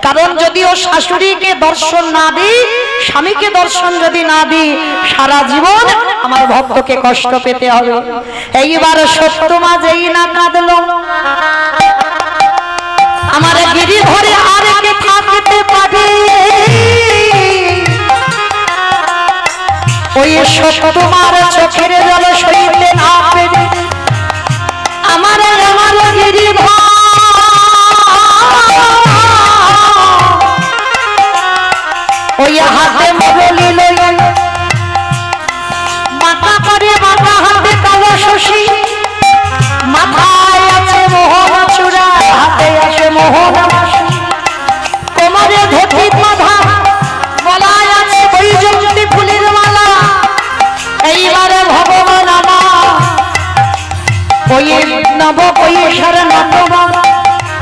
কারণ যদি ও শাশুড়িকে দর্শন না দিই, স্বামীকে দর্শন যদি না দিই, সারা জীবন আমার ভক্তকে কষ্ট পেতে হবে। এইবার শক্তি মা যেই না কাঁদলো, আমার গিরিধরে আর কে থাকতে পারে? ওই শক্তি মার চোখের জল সইতে না পেরে আমার আমার গিরিধর ওই হাতে মুরলি লইলেন, মাথা করে মাথা হাতে কালো শশী, মাথায় আছে মোহন চূড়া, হাতে আছে মোহন বাসি, কোমরে ধুতি বাঁধা, গলায় আছে বৈজয়ন্তী ফুলের মালা। এইবারে ভগবান আমার ওই নব কৈশোর নটবা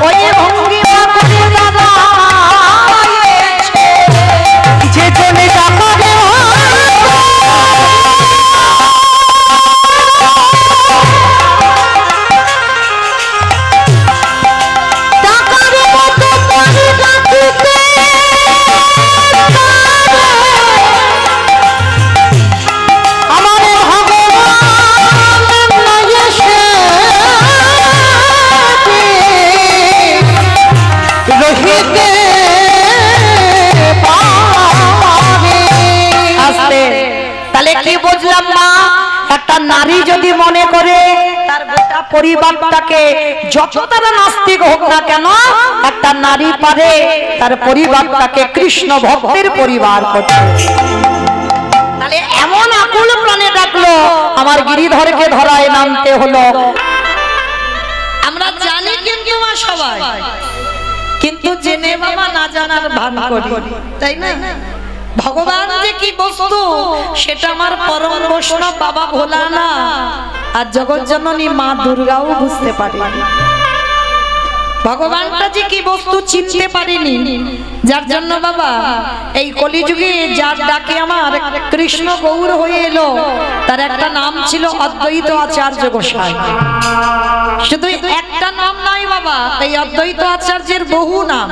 ওই ভঙ্গিমা করে দাদা যে জনে টাকা দেওয়া নারী যদি মনে করে তার গোটা পরিবারটাকে, যত তারা নাস্তিক হোক না কেন, একটা নারী পারে তার পরিবারটাকে কৃষ্ণ ভক্তের পরিবার করতে। তাহলে এমন আকুল প্রাণে ডাকলো, আমার গিরিধরকে ধরায় নামতে হলো। আমরা জানি কিন্তু মা সবাই, কিন্তু জেনে বাবা না জানার ভান করি, তাই না? ভগবান যে কি বস্তু সেটা আমার পরম বৈষ্ণব বাবা ভোলানা আর জগৎ জননী মা দুর্গাও বুঝতে পারেনি। ভগবানটা যে কি বস্তু চিনতে পারেনি, যার জন্য বাবা এই কলিযুগে যার ডাকে আমার কৃষ্ণ গৌর হয়ে এলো, তার একটা নাম ছিল অদ্বৈত আচার্য গোসাই। শুধু একটা নাম নয় বাবা, এই অদ্বৈত আচার্যের বহু নাম।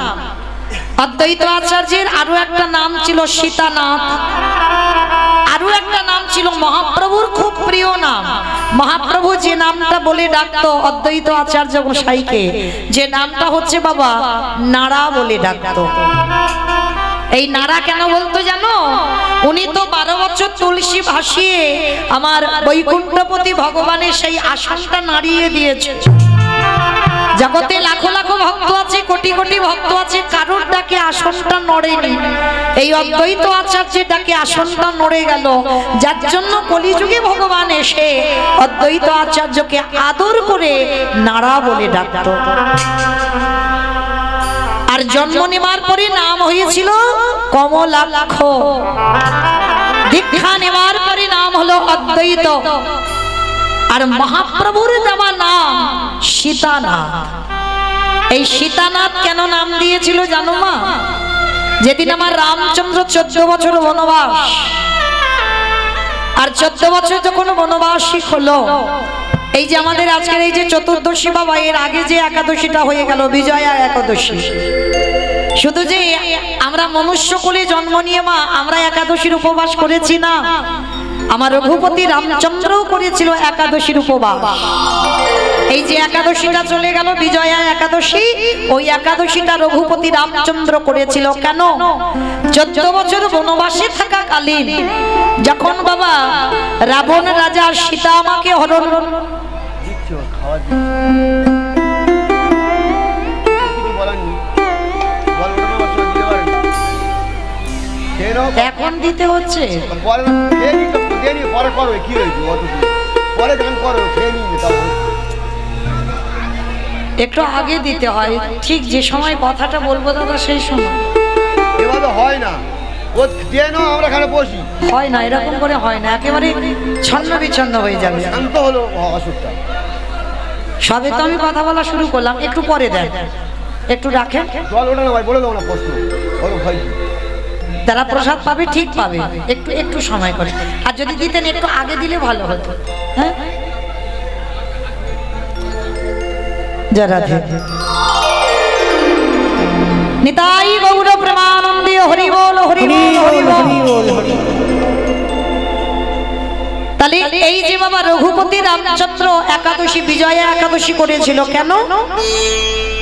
অদ্বৈত আচার্যের আরো একটা নাম ছিল সীতানাথ, আরো একটা নাম ছিল মহাপ্রভুর খুব প্রিয় নাম। মহাপ্রভু যে নামটা বলে ডাকতো অদ্বৈত আচার্য গোসাইকে, যে নামটা হচ্ছে বাবা নাড়া বলে ডাকতো। এই নারা কেন বলতো জানো? উনি তো 12 বছর তুলসী ভাসিয়ে আমার বৈকুণ্ঠপতি ভগবানের সেই আসনটা নাড়িয়ে দিয়েছে। জগতে লাখো লাখো ভক্ত আছে, কোটি কোটি ভক্ত আছে, কারোর ডাকে আসনটা নড়েনি। এই অদ্বৈত আচার্যের ডাকে আসনটা নড়ে গেল, যার জন্য কলিযুগে ভগবান এসে অদ্বৈত আচার্যকে আদর করে নারা বলে ডাকত। আর জন্ম নেওয়ার পরে নাম হয়েছিল কমলাক্ষ, দীক্ষা নেওয়ার পরে নাম হলো অদ্বৈত। আর মহাপ্রভুর দেওয়া নাম সীতানাথ। এই সীতানাথ কেন নাম দিয়েছিল জানো মা? যেদিন আমার রামচন্দ্র 14 বছর বনবাস, আর 14 বছর যখন বনবাসী হলো, এই যে আমাদের আজকের এই যে চতুর্দশী বাবা, এর আগে যে একাদশীটা হয়ে গেল বিজয়া একাদশী, শুধু যে আমরা মনুষ্য কুলে জন্ম নিয়ে মা আমরা একাদশীর উপবাস করেছি না, আমার রঘুপতি রামচন্দ্রও করেছিল একাদশীর উপবাস। এই যে একাদশীটা চলে গেল বিজয়া একাদশী, ওই একাদশীটা রঘুপতি রামচন্দ্র করেছিল। কেন? 14 বছর বনবাসে থাকাকালীন যখন বাবা রাবণ রাজা সীতা আমাকে হরণ এখন দিতে হচ্ছে, একটু আগে দিতে হয়, ঠিক যে সময় কথাটা বলবো দাদা সেই সময়। এভাবে হয় না, ও দেন আমরা এখানে বসি, হয় না, এরকম করে হয় না, একেবারে ছন্ন বিচ্ছন্ন হয়ে যাবে। শান্ত হলো অসুখটা। সবে তো আমি কথা বলা শুরু করলাম, একটু পরে দেন, একটু রাখেন। জল ওটা না ভাই, বলে দেবো না প্রশ্ন, বলো ভাই। যারা প্রসাদ পাবে ঠিক পাবে, একটু একটু সময় করে। আর যদি দিতেন একটু আগে দিলে ভালো হতো। হ্যাঁ, যারা নিতাই গৌর প্রেমানন্দে হরি বল হরি বল হরি বল। তাহলে এই যে বাবা রঘুপতি রামচন্দ্র একাদশী বিজয়া একাদশী করেছিল কেন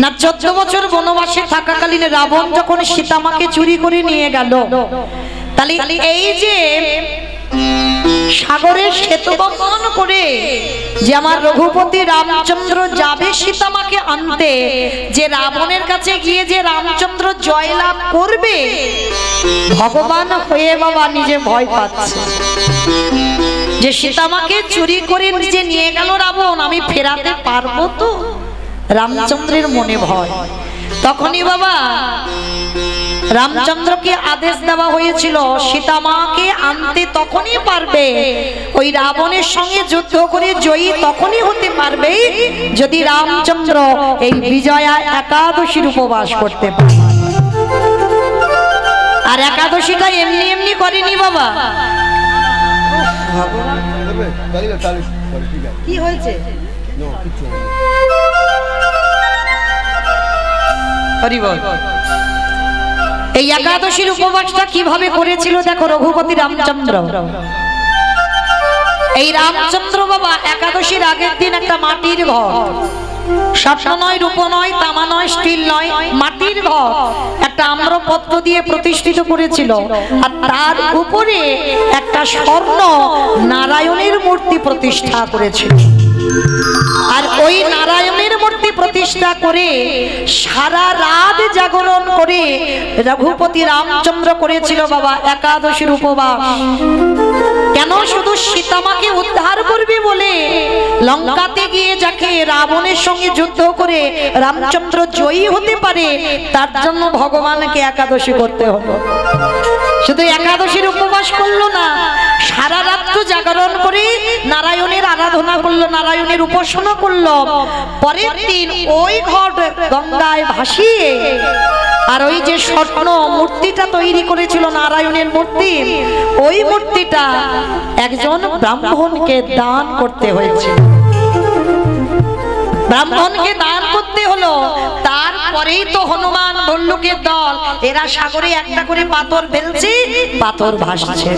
না? 14 বছর বনবাসে থাকাকালীন রাবণ যখন সীতামাকে চুরি করে নিয়ে গেল, তাহলে এই যে সাগরের সেতু বন্ধন করে যে আমার রঘুপতি রামচন্দ্র যাবে সীতামাকে আনতে, যে রাবণের কাছে গিয়ে যে রামচন্দ্র জয়লাভ করবে, ভগবান হয়ে বাবা নিজে ভয় পাচ্ছে যে সীতামাকে চুরি করে নিজে নিয়ে গেল রাবণ, আমি ফেরাতে পারবো তো? রামচন্দ্রের মনে ভয়। তখনই বাবা রামচন্দ্রকে আদেশ দেওয়া হয়েছিল সীতামাকে আনতে তখনই পারবে, ওই রাবণের সঙ্গে যুদ্ধ করে জয়ী তখনই হতে পারবে যদি রামচন্দ্র এই বিজয়া একাদশীর উপবাস করতে পারে। আর একাদশীটা এমনি এমনি করেনি বাবা। কি হয়েছে? এই একাদশীর উপবাসটা কিভাবে করেছিল দেখো রঘুপতি রামচন্দ্র। এই রামচন্দ্র বাবা একাদশীর আগের দিন একটা মাটির ঘর, স্বর্ণ নয়, রূপ নয়, তামা নয়, স্টিল নয়, মাটির ঘর একটা আম্রপত্র দিয়ে প্রতিষ্ঠিত করেছিল। আর তার উপরে একটা স্বর্ণ নারায়ণের মূর্তি প্রতিষ্ঠা করেছিল। আর ওই নারায়ণের মূর্তি প্রতিষ্ঠা করে সারা রাত জাগরণ করে রঘুপতি রামচন্দ্র করেছিল বাবা একাদশীর উপবাস। কেন? শুধু সীতামাকে উদ্ধার করবে বলে লঙ্কাতে গিয়ে যাকে রাবণের সঙ্গে যুদ্ধ করে রামচন্দ্র জয়ী হতে পারে, তার জন্য ভগবানকে একাদশী করতে হলো। শুধু একাদশীর উপবাস করলো না, সারা রাত্র জাগরণ করে নারায়ণের আরাধনা করলো, নারায়ণের উপাসনা করলো। পরের দিন ওই ঘট গঙ্গায় ভাসিয়ে আর ওই যে স্বর্ণ মূর্তিটা তৈরি করেছিল নারায়ণের মূর্তি, ওই মূর্তিটা একজন ব্রাহ্মণকে দান করতে হয়েছে। ব্রাহ্মণকে দান করতে হলো। তারপরেই তো হনুমান ভল্লুকের দল এরা সাগরে একটা করে পাথর ফেলছে, পাথর ভাসছে।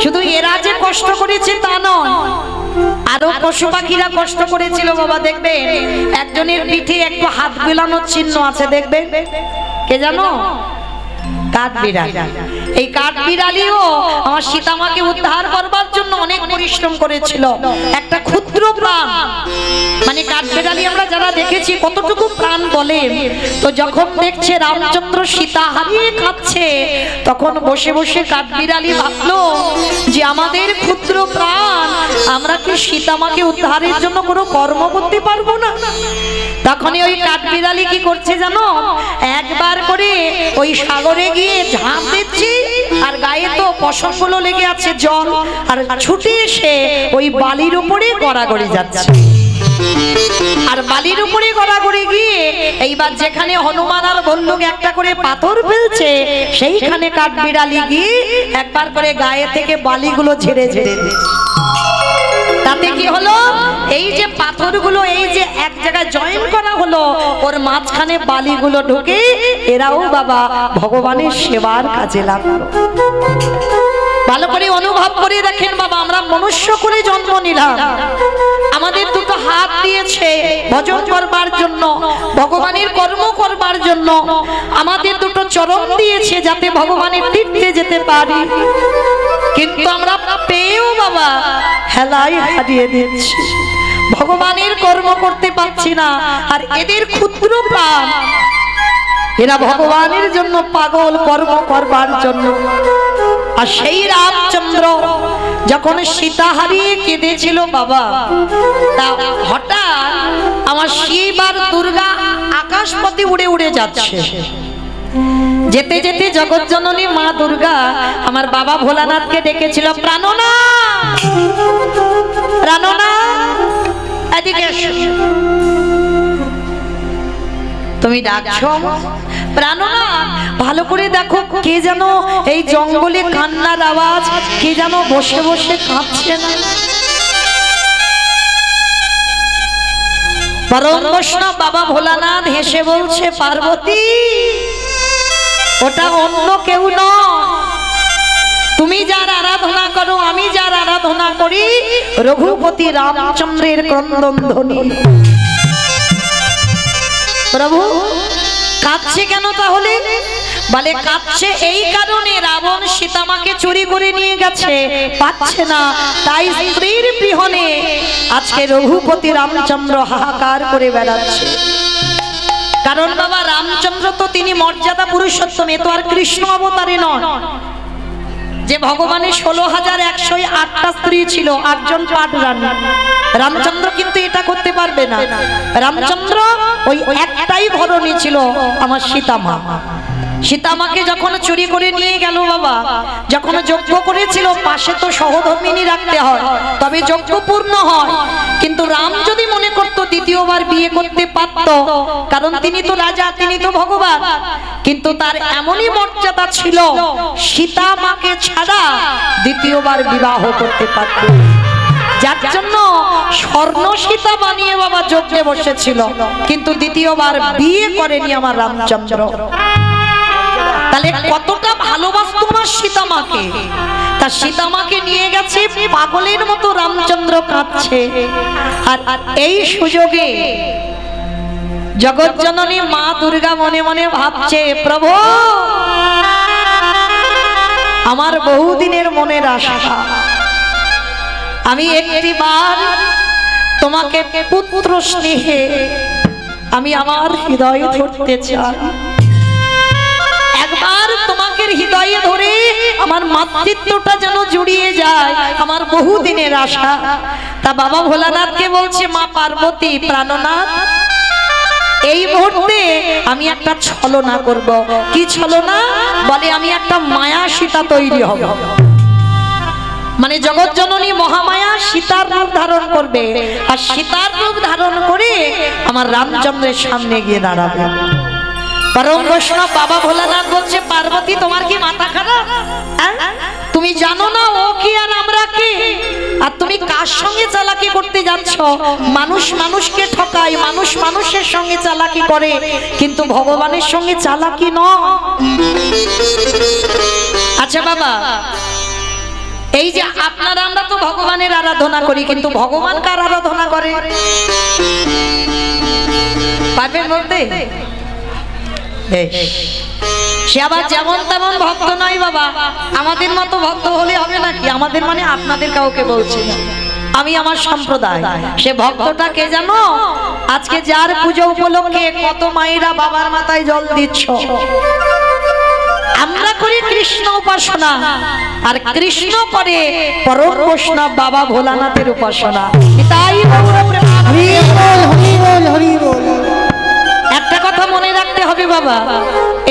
শুধু এরা যে কষ্ট করেছে তা নয়, আরো পশু পাখিরা কষ্ট করেছিল বাবা। দেখবেন একজনের পিঠে একটু হাত বিলানোর চিহ্ন আছে, দেখবেন কে জানো? কাঠবিড়ালি। এই কাঠবিড়ালিও আমার সীতামাকে উদ্ধার করবার জন্য অনেক পরিশ্রম করেছিল। একটা ক্ষুদ্র প্রাণ, মানে কাঠবিড়ালি আমরা যারা দেখেছি কতটুকু প্রাণ বলে, তো যখন দেখছে রামচন্দ্র সীতা হারিয়ে খাচ্ছে, তখন বসে বসে কাঠবিড়ালি ভাবলো যে আমাদের ক্ষুদ্র প্রাণ, আমরা কি সীতামাকে উদ্ধারের জন্য কোনো কর্ম করতে পারবো না? তখনই ওই কাঠবিড়ালি কি করছে জানো, একবার করে ওই সাগরে গিয়ে ঝাঁপ দিচ্ছে, আর গায়ে তো পশমগুলো লেগে আছে জল, আর ছুটে এসে ওই বালির উপরে গড়াগড়ি যাচ্ছে। আর বালির উপরে গড়াগড়ি গিয়ে এইবার যেখানে হনুমান আর বল্লুক একটা করে পাথর ফেলছে, সেইখানে কাঠবিড়ালি গিয়ে একবার করে গায়ে থেকে বালিগুলো ঝেড়ে ঝেড়ে দিচ্ছে। তাতে কি হলো, এই যে পাথরগুলো এই যে এক জায়গায় জয়েন করা হলো, ওর মাঝখানে বালিগুলো ঢুকে এরাও বাবা ভগবানের সেবার কাজে লাগলো। ভালো করে অনুভব করে দেখেন বাবা, আমরা মনুষ্য করে জন্ম নিলাম, আমাদের দুটো হাত দিয়েছে ভজন করবার জন্য, ভগবানের কর্ম করবার জন্য, আমাদের দুটো চরণ দিয়েছে যাতে ভগবানের তীর্থে যেতে পারি, কিন্তু আমরা পেয়েও বাবা হেলায় হারিয়ে দিচ্ছি, ভগবানের কর্ম করতে পারছি না। আর এদের ক্ষুদ্র প্রাণ, এরা ভগবানের জন্য পাগল কর্ম করবার জন্য। আর সেই রামচন্দ্র যখন সীতা হারিয়ে কেঁদেছিল বাবা, তা হঠাৎ আমার শিব আর দুর্গা আকাশপথে উড়ে উড়ে যাচ্ছে। যেতে যেতে জগৎজননী মা দুর্গা আমার বাবা ভোলানাথকে ডেকেছিল, প্রাণনাথ, প্রাণনাথ, এদিকে এসো। তুমি ডাকছো প্রাণনাথ, ভালো করে দেখো কে যেন এই জঙ্গলে কান্নার আওয়াজ, কে যেন বসে বসে কাঁদছে না। পরম বৈষ্ণব বাবা ভোলানাথ হেসে বলছে, পার্বতী, ওটা অন্য কেউ নয়, তুমি যার আরাধনা করো, আমি যার আরাধনা করি, রঘুপতি রামচন্দ্রের ক্রন্দন ধ্বনি। প্রভু কাঁদছে কেন তাহলে? বলে কাঁদছে এই কারণে, রাবণ সীতামাকে চুরি করে নিয়ে গেছে, পাচ্ছে না, তাই স্ত্রীর বিহনে আজকে রঘুপতি রামচন্দ্র হাহাকার করে বেড়াচ্ছে। কারণ বাবা রামচন্দ্র তো তিনি মর্যাদা পুরুষোত্তম, এ তো আর কৃষ্ণ অবতারে নয় যে ভগবানের 16,108টা স্ত্রী ছিল, 8 জন পাট রানী। রামচন্দ্র কিন্তু এটা করতে পারবে না। রামচন্দ্র ওই একটাই ঘরণী ছিল আমার সীতামা। সীতামাকে যখন চুরি করে নিয়ে গেল বাবা, যখন যজ্ঞ করেছিল, পাশে তো সহধর্মিনী রাখতে হয় তবে যজ্ঞ পূর্ণ হয়, কিন্তু রাম যদি মনে করতো দ্বিতীয়বার বিয়ে করতে পারত, কারণ তিনি তো রাজা, তিনি তো ভগবান, কিন্তু তার এমনই মর্যাদা ছিল সীতামাকে ছাড়া দ্বিতীয়বার বিবাহ করতে পারত, যার জন্য স্বর্ণ সীতা বানিয়ে বাবা যজ্ঞে বসেছিল, কিন্তু দ্বিতীয়বার বিয়ে করেনি আমার রামচন্দ্র। তাহলে কতটা ভালোবাসতো আমার সীতামাকে, তা সীতামাকে নিয়ে গেছে, পাগলের মতো রামচন্দ্র কাঁদছে। আর এই সুযোগে জগৎজননী মা দুর্গা মনে মনে ভাবছে, প্রভু আমার বহুদিনের মনের আশা, আমি একটিবার তোমাকে পুত্র স্নেহে আমি আমার হৃদয়ে ধরতে চাই, একবার তোমাকে হৃদয়ে ধরে আমার মাতৃত্বটা যেন জুড়িয়ে যায়, আমার বহুদিনের আশা। তা বাবা ভোলানাথকে বলছে, মা পার্বতী, প্রাণনাথ, এই মুহূর্তে আমি একটা ছলনা করব। কি ছলনা? বলে আমি একটা মায়া সীতা তৈরি হব, মানে জগৎজননী মহামায়া সীতার রূপ ধারণ করবে, আর সীতার রূপ ধারণ করে আমার রামচন্দ্রের সামনে গিয়ে দাঁড়াবে। পরম বৈষ্ণব বাবা ভোলানাথ বলছে, পার্বতী তোমার কি মাথা খারাপ? তুমি জানো না ও কি আর আমরা কি? আর তুমি কার সঙ্গে চালাকি করতে যাচ্ছ? মানুষ মানুষকে ঠকায়, মানুষ মানুষের সঙ্গে চালাকি করে, কিন্তু ভগবানের সঙ্গে চালাকি নয়। আচ্ছা বাবা, এই যে আপনারা আমরা তো ভগবানের আরাধনা করি, কিন্তু ভগবান কার আরাধনা করে পারবেন বলতে? সে আবার যেমন তেমন ভক্ত নয় বাবা, আমাদের মতো ভক্ত হলে হবে নাকি? আমাদের মানে আপনাদের কাউকে বলছি না, আমি আমার সম্প্রদায়। সে ভক্তটা কে জানো? আজকে যার পুজো উপলক্ষে কত মায়েরা বাবার মাথায় জল দিচ্ছ। আমরা করি কৃষ্ণ উপাসনা, আর কৃষ্ণ করে পরম বৈষ্ণব বাবা ভোলানাথের উপাসনা। তাই একটা কথা মনে রাখতে হবে বাবা,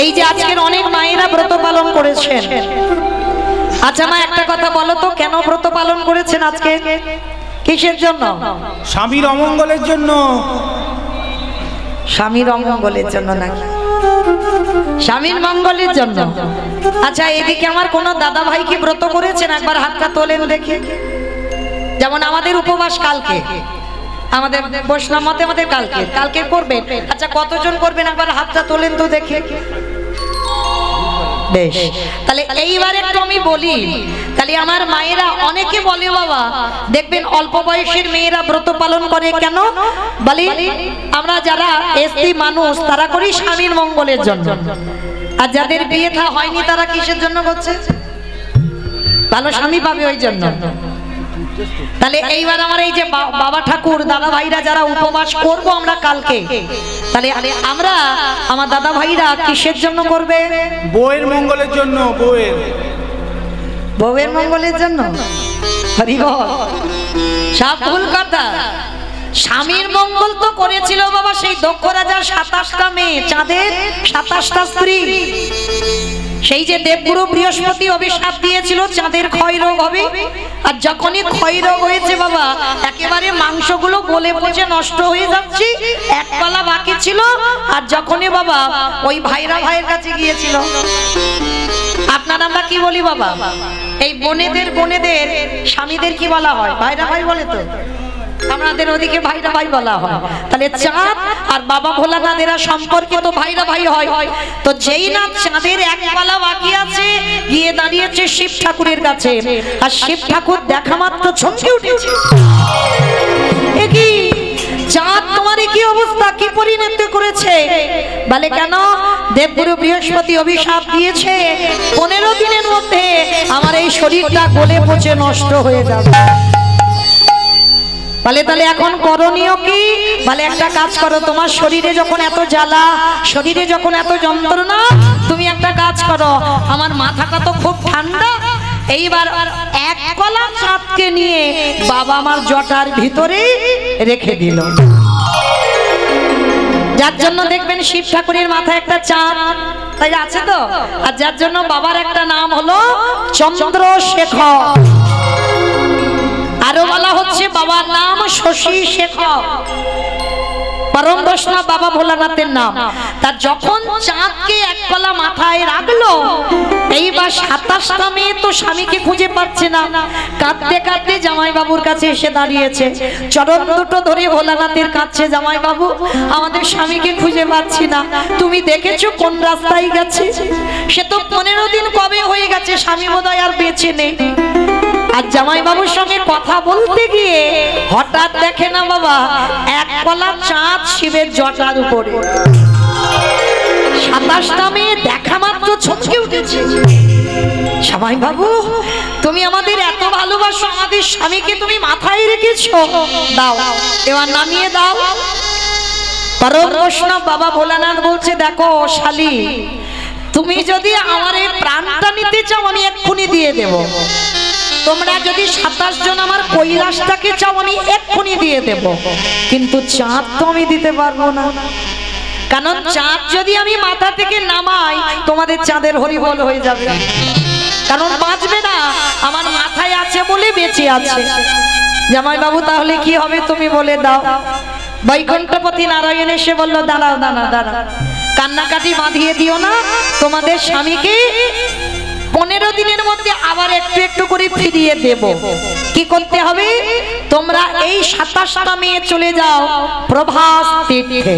এই যে আজকের অনেক মায়েরা ব্রত পালন করেছেন। আচ্ছা মা, একটা কথা বলো তো, কেন ব্রত পালন করেছেন আজকে? কিসের জন্য? স্বামীর অমঙ্গলের জন্য। স্বামীর অমঙ্গলের জন্য নাকি? স্বামীর মঙ্গলের জন্য। আচ্ছা, এদিকে আমার কোন দাদা ভাই কি ব্রত করেছেন? একবার হাতটা তোলেন দেখি। যেমন আমাদের উপবাস কালকে, আমাদের বৈষ্ণব মতে আমাদের কালকে করবেন। আচ্ছা, কতজন করবেন একবার হাতটা তোলেন তো দেখি। বেশ, তাহলে এইবার একটু আমি বলি। তাহলে আমার মায়েরা অনেকে বলে বাবা, দেখবেন অল্প বয়সের মেয়েরা ব্রত পালন করে কেন? বলি আমরা যারা এসটি মানুষ তারা করি স্বামীর মঙ্গলের জন্য, আর যাদের বিয়ে থা হয়নি তারা কিসের জন্য করছে? ভালো স্বামী পাবে ওই জন্য। তাহলে এইবার আমার এই যে বাবা ঠাকুর দাদা ভাইরা যারা উপবাস করব আমরা কালকে, তাহলে আমরা আমার দাদা ভাইরা কিসের জন্য করবে? বউয়ের মঙ্গলের জন্য। বউয়ের মঙ্গলের জন্য। হরি বল। সব ভুল কথা। স্বামীর মঙ্গল তো করেছিল বাবা সেই দক্ষ রাজার 27টা মেয়ে, চাঁদের 27টা স্ত্রী। সেই যে দেবগুরু বৃহস্পতি অভিশাপ দিয়েছিল চাঁদের ক্ষয় রোগ হবে, আর যখনই ক্ষয় রোগ হয়েছে বাবা একেবারে মাংসগুলো গলে পচে নষ্ট হয়ে যাচ্ছে, এক পালা বাকি ছিল। আর যখনই বাবা ওই ভাইয়ের কাছে গিয়েছিল, আপনার আমরা কি বলি বাবা, এই বোনেদের স্বামীদের কি বলা হয়? ভাইরা ভাই বলে তো, আমাদের ওদিকে ভাইরা ভাই বলা হয়। তাহলে চাঁদ আর বাবা ভোলানাথের সম্পর্কিত ভাইরা ভাই হয়। তো যেই না চাঁদের এক পালা বাকি আছে, গিয়ে দাঁড়িয়েছে শিব ঠাকুরের কাছে, আর শিব ঠাকুর দেখা মাত্র চমকে উঠেছে। এ কি চাঁদ, তোমার কি অবস্থা, কি পরিণতি করেছে? বলে কেন? দেবগুরু বৃহস্পতি অভিশাপ দিয়েছে 15 দিনের মধ্যে আমার এই শরীরটা গলে পচে নষ্ট হয়ে যাবে। বলে তাহলে এখন করণীয় কি? বলে একটা কাজ করো, তোমার শরীরে যখন এত জ্বালা, শরীরে যখন এত যন্ত্রণা, তুমি একটা কাজ করো, আমার মাথাটা তো খুব ঠান্ডা, এইবার এক কলা চাঁদকে নিয়ে বাবা আমার জটার ভিতরে রেখে দিল। যার জন্য দেখবেন শিব ঠাকুরের মাথায় একটা চাঁদ তাই আছে তো, আর যার জন্য বাবার একটা নাম হলো চন্দ্রশেখর। আরো বলা হচ্ছে বাবার নাম শশী শেখর, পরম বৈষ্ণব বাবা ভোলানাথের নাম। তার যখন চাঁদকে এক কলা মাথায় রাখলো, এইবার 27টা মেয়ে তো স্বামীকে খুঁজে পাচ্ছে না, কাঁদতে কাঁদতে জামাই বাবুর কাছে এসে দাঁড়িয়েছে, চরণ দুটো ধরে ভোলানাথের কাছে, জামাই বাবু আমাদের স্বামীকে খুঁজে পাচ্ছি না, তুমি দেখেছো কোন রাস্তায় গেছে? সে তো 15 দিন কবে হয়ে গেছে, স্বামী বোধহয় আর বেঁচে নেই। আর জামাই বাবুর সঙ্গে কথা বলতে গিয়ে হঠাৎ দেখে না বাবা এক কলা চাঁদ শিবের জটার উপরে। 27টা মেয়ে দেখা মাত্র চমকে উঠেছে। জামাই বাবু তুমি আমাদের এত ভালোবাসো, আমাদের স্বামীকে তুমি মাথায় রেখেছো, দাও এবার নামিয়ে দাও। পরম বৈষ্ণব বাবা ভোলানাথ বলছে, দেখো শালি, তুমি যদি আমার এই প্রাণটা নিতে চাও আমি এক্ষুনি দিয়ে দেব, তোমরা যদি 27 জন আমার কৈলাসটাকে চাও আমি এক্ষুনি দিয়ে দেব, কিন্তু চাঁদ তো আমি দিতে পারবো না, কারণ চাঁদ যদি আমি মাথা থেকে নামাই তোমাদের চাঁদের হরিবল হয়ে যাবে, কারণ বাঁচবে না, আমার মাথায় আছে বলে বেঁচে আছে। জামাই বাবু তাহলে কি হবে তুমি বলে দাও। বৈকুণ্ঠপতি নারায়ণ এসে বলল, দাঁড়াও দাঁড়াও দাঁড়াও, কান্নাকাটি বাঁধিয়ে দিও না, তোমাদের স্বামীকে 15 দিনের মধ্যে আবার একটু একটু করে ফিরিয়ে দেব। কি করতে হবে? তোমরা এই 27টা মেয়ে চলে যাও প্রভাস তীর্থে,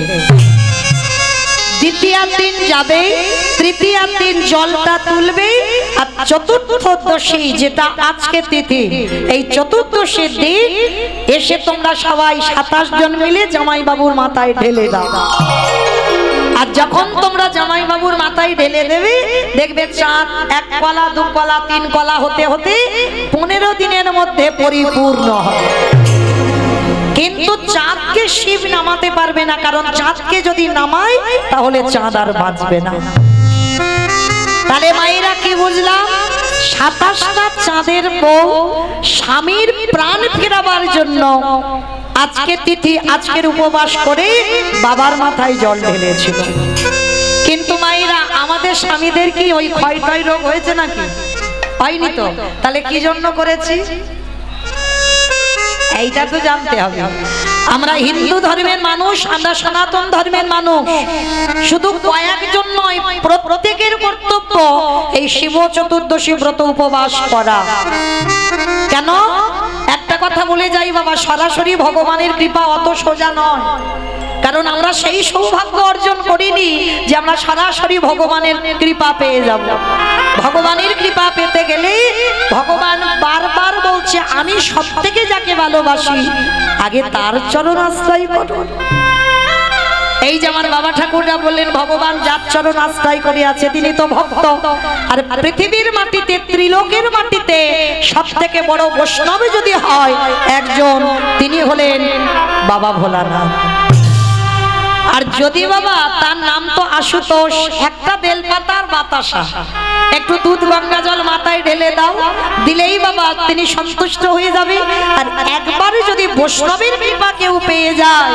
দ্বিতীয় দিন যাবে, তৃতীয় দিন জলটা তুলবে, আর চতুর্থদশী যেটা আজকে তিথি, এই চতুর্দশীর দিন এসে তোমরা সবাই 27 জন মিলে জামাই বাবুর মাথায় ঢেলে দাও। আর যখন তোমরা জামাই বাবুর মাথায় ঢেলে দেবে দেখবে চাঁদ 1 কলা 2 কলা 3 কলা হতে হতে 15 দিনের মধ্যে পরিপূর্ণ হবে। কিন্তু চাঁদকে শিব নামাতে পারবে না, কারণ চাঁদকে যদি নামায় তাহলে চাঁদ আর বাঁচবে না। তাহলে মায়েরা কি বুঝলাম? 27টা চাঁদের বউ স্বামীর প্রাণ ফেরাবার জন্য আজকে তিথি, আজকের উপবাস করে বাবার মাথায় জল ঢেলেছিল। কিন্তু মায়েরা আমাদের স্বামীদের কি ওই ক্ষয় রোগ হয়েছে নাকি? হয়নি তো। তাহলে কি জন্য করেছি এইটা তো জানতে হবে। আমরা হিন্দু ধর্মের মানুষ, আমরা সনাতন ধর্মের মানুষ, শুধু কয়েকজন নয়, প্রত্যেকের কর্তব্য এই শিব চতুর্দশী ব্রত উপবাস করা। কেন? একটা কথা বলে যাই বাবা, সরাসরি ভগবানের কৃপা অত সোজা নয়। কারণ আমরা সেই সৌভাগ্য অর্জন করিনি যে আমরা সরাসরি ভগবানের কৃপা পেয়ে যাব। ভগবানের কৃপা পেতে গেলে ভগবান বারবার বলছে, আমি সবথেকে যাকে ভালোবাসি আগে তার চরণ আশ্রয় করো। এই যে আমার বাবা ঠাকুররা বললেন, ভগবান যার চরণ আশ্রয় করে আছে তিনি তো ভক্ত। আর পৃথিবীর মাটিতে, ত্রিলোকের মাটিতে সবথেকে বড় বৈষ্ণব যদি হয় একজন, তিনি হলেন বাবা ভোলানাথ। আর যদি বাবা, তার নাম তো আশুতোষ, একটা বেলপাতার বাতাসা, একটু দুধ গঙ্গা জল মাথায় ঢেলে দাও, দিলেই বাবা তিনি সন্তুষ্ট হয়ে যাবে। আর একবারে যদি বৈষ্ণবের কৃপা কেউ পেয়ে যায়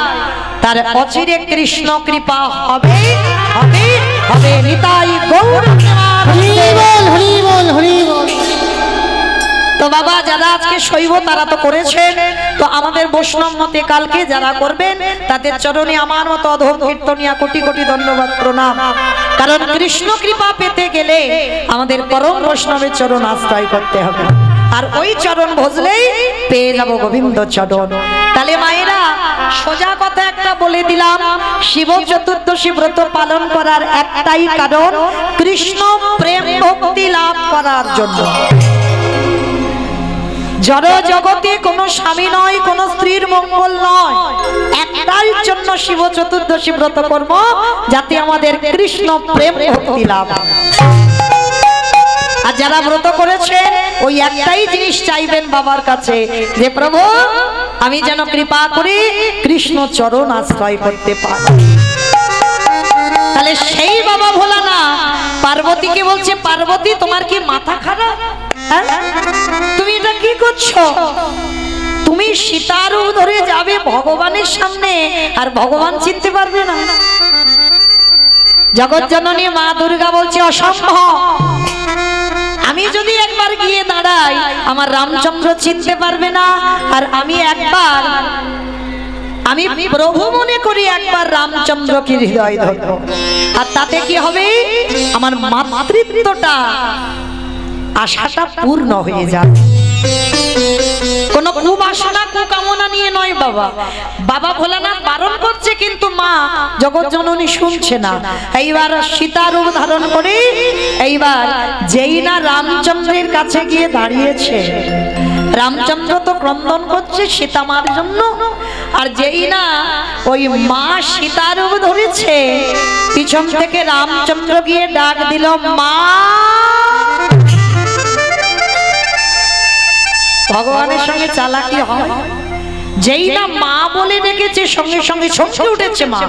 তার অচিরে কৃষ্ণ কৃপা হবে হবে হবে। নিতাই গৌর হরি বল হরি বল। তো বাবা, যারা আজকে শৈব তারা তো করেছেন, তো আমাদের বৈষ্ণব মতে কালকে যারা করবেন তাদের চরণে আমার মতো অধম কীর্তনিয়া কোটি কোটি ধন্যবাদ প্রণাম। কারণ কৃষ্ণ কৃপা পেতে গেলে আমাদের পরম বৈষ্ণবের চরণ আশ্রয় করতে হবে, আর ওই চরণ ভজলেই পেয়ে যাব গোবিন্দ চরণ। তাহলে মায়েরা, সোজা কথা একটা বলে দিলাম, শিব চতুর্দশী ব্রত পালন করার একটাই কারণ, কৃষ্ণ প্রেম ভক্তি লাভ করার জন্য। জড় জগতে কোনো স্বামী নয়, কোনো স্ত্রীর মঙ্গল নয়, একটাই জন্য শিব চতুর্দশী ব্রত করব, যাতে আমাদের কৃষ্ণ প্রেম ভক্তি লাভ। আর যারা ব্রত করেছেন ওই একটাই জিনিস চাইবেন বাবার কাছে, যে প্রভু আমি যেন কৃপা করে কৃষ্ণ চরণ আশ্রয় করতে পারি। তাহলে সেই বাবা ভোলানাথ পার্বতীকে বলছে, পার্বতী তোমার কি মাথা খারাপ? তুমি এটা কি করছো? তুমি সীতার ধরে যাবে ভগবানের সামনে, আর ভগবান চিনতে পারবে না? জগৎ জননী মা দুর্গা বলছে, অসম্ভব। আমি যদি একবার গিয়ে দাঁড়াই আমার রামচন্দ্র চিনতে পারবে না, আর আমি প্রভু মনে করি একবার রামচন্দ্রকে হৃদয় ধরব, আর তাতে কি হবে? আমার মাতৃত্বটা, আশাটা পূর্ণ হয়ে যাবে। কোন কুবাসনা কুকামনা নিয়ে নয় বাবা। বাবা ভোলানাথ বারণ করছে, কিন্তু মা জগৎ জননী শুনছে না। এইবার সীতা রূপ ধারণ করে, এইবার যেই না রামচন্দ্রের কাছে গিয়ে দাঁড়িয়েছে, রামচন্দ্র তো ক্রন্দন করছে সীতা মার জন্য, আর যেই না ওই মা সীতা রূপ ধরেছে, পিছন থেকে রামচন্দ্র গিয়ে ডাক দিল, মা। ভগবানের সঙ্গে চালাকি হয়, যেই না মা বলে ডেকেছে সঙ্গে সঙ্গে ছমকে উঠেছে মা।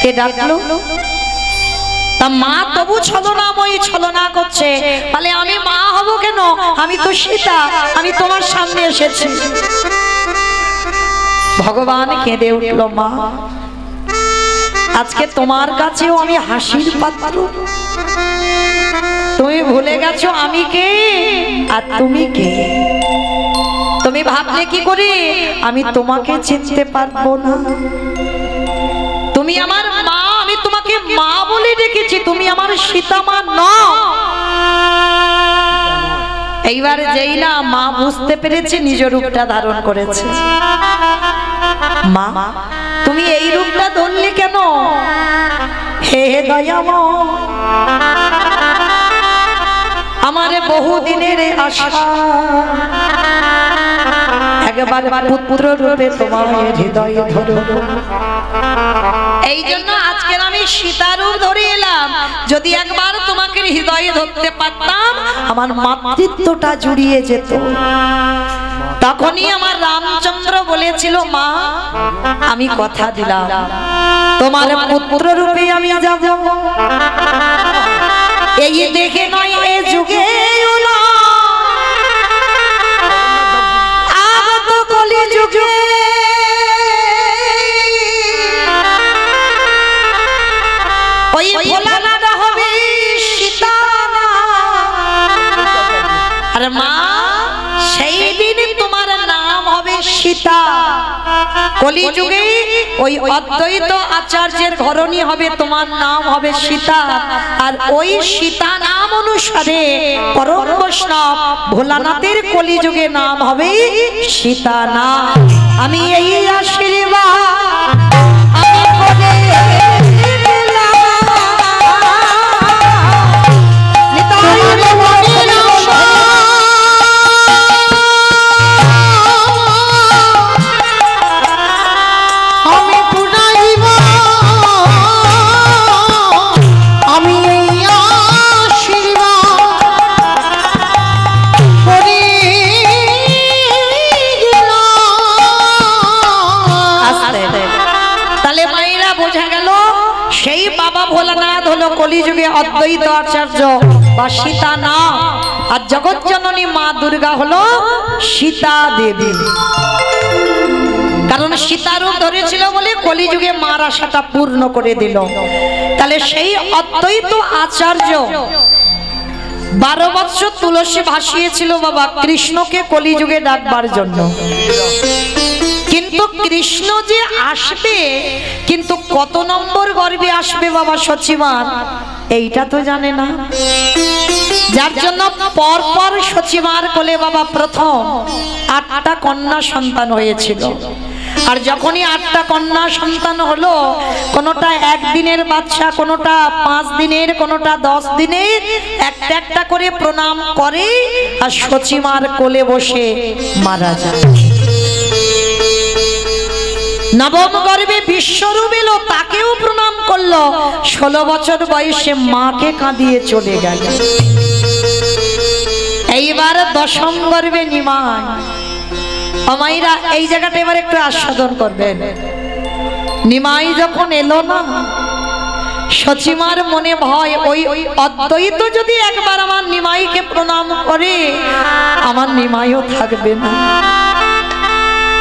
কে ডাকলো? তা মা তবু ছলনাময়ী ছলনা করছে, তাহলে আমি মা হব কেন? আমি তো সীতা, আমি তোমার সামনে এসেছি। ভগবান কেঁদে উঠল, মা আজকে তোমার কাছেও আমি হাসির পাত্র। তুমি ভুলে গেছো আমি কে আর তুমি কে। তুমি ভাবলে কি করে আমি তোমাকে চিনতে পারবো না? তুমি আমার মা, আমি তোমাকে মা বলে ডেকেছি, তুমি আমার সীতা মা নও। এইবার যেই না মা বুঝতে পেরেছে নিজ রূপটা ধারণ করেছে, মা তুমি এই রূপটা ধরলে কেন? হে দয়াময়, আমার বহুদিনের আশা একবার পুত্র রূপে তোমার হৃদয়ে ধরো। এই জন্য আজকের আমি সীতারূপ ধরে এলাম, যদি একবার তোমাকে হৃদয়ে ধরতে পারতাম আমার মাতৃত্বটা জুড়িয়ে যেত। তখনই আমার রামচন্দ্র বলেছিল, মা আমি কথা দিলাম তোমার পুত্র রূপে আমি যাব। এই দেখে নয় এ যুগে আগত কলি যুগে ওই ভোলানাথ হবে সীতা। আর মা সেই দিন তোমার নাম হবে সীতা। কলিযুগে ওই অদ্বৈত আচার্যের ঘরণী হবে, তোমার নাম হবে সীতা। আর ওই সীতা নাম অনুসারে পরম বৈষ্ণব ভোলানাথের কলিযুগে নাম হবে সীতা নাম। আমি এই আশীর্বাদ আমি করে ভোলানাথ হলো কলিযুগে অদ্বৈত আচার্য বা সীতা নাম। আর জগৎ জননী মা দুর্গা হলো সীতা দেবী। কারণ সীতারূপ ধরেছিল বলে কলিযুগে মার আশাটা পূর্ণ করে দিল। তাহলে সেই অদ্বৈত আচার্য 12 বছর তুলসী ভাসিয়েছিল বাবা কৃষ্ণকে কলিযুগে ডাকবার জন্য। কিন্তু কৃষ্ণ যে আসবে, কিন্তু কত নম্বর গর্ভে আসবে বাবা সচিমার এইটা তো জানে না। যার জন্য পরপর সচিমার কোলে বাবা প্রথম 8টা কন্যা সন্তান হয়েছিল। আর যখনই 8টা কন্যা সন্তান হলো, কোনোটা 1 দিনের বাচ্চা, কোনোটা 5 দিনের, কোনোটা 10 দিনের, একটা একটা করে প্রণাম করে আর সচিমার কোলে বসে মারা যায়। নবম গর্ভে বিশ্বরূপ এলো, তাকেও প্রণাম করলো। 16 বছর বয়সে মাকে কাঁদিয়ে চলে গেল। এইবার 10ম গর্ভে নিমাই। আমাইরা এই জায়গাটা এবার একটু আস্বাদন করবেন। নিমাই যখন এলো না, সচিমার মনে ভয়, ওই অদ্বৈত যদি একবার আমার নিমাইকে প্রণাম করে আমার নিমাইও থাকবে না।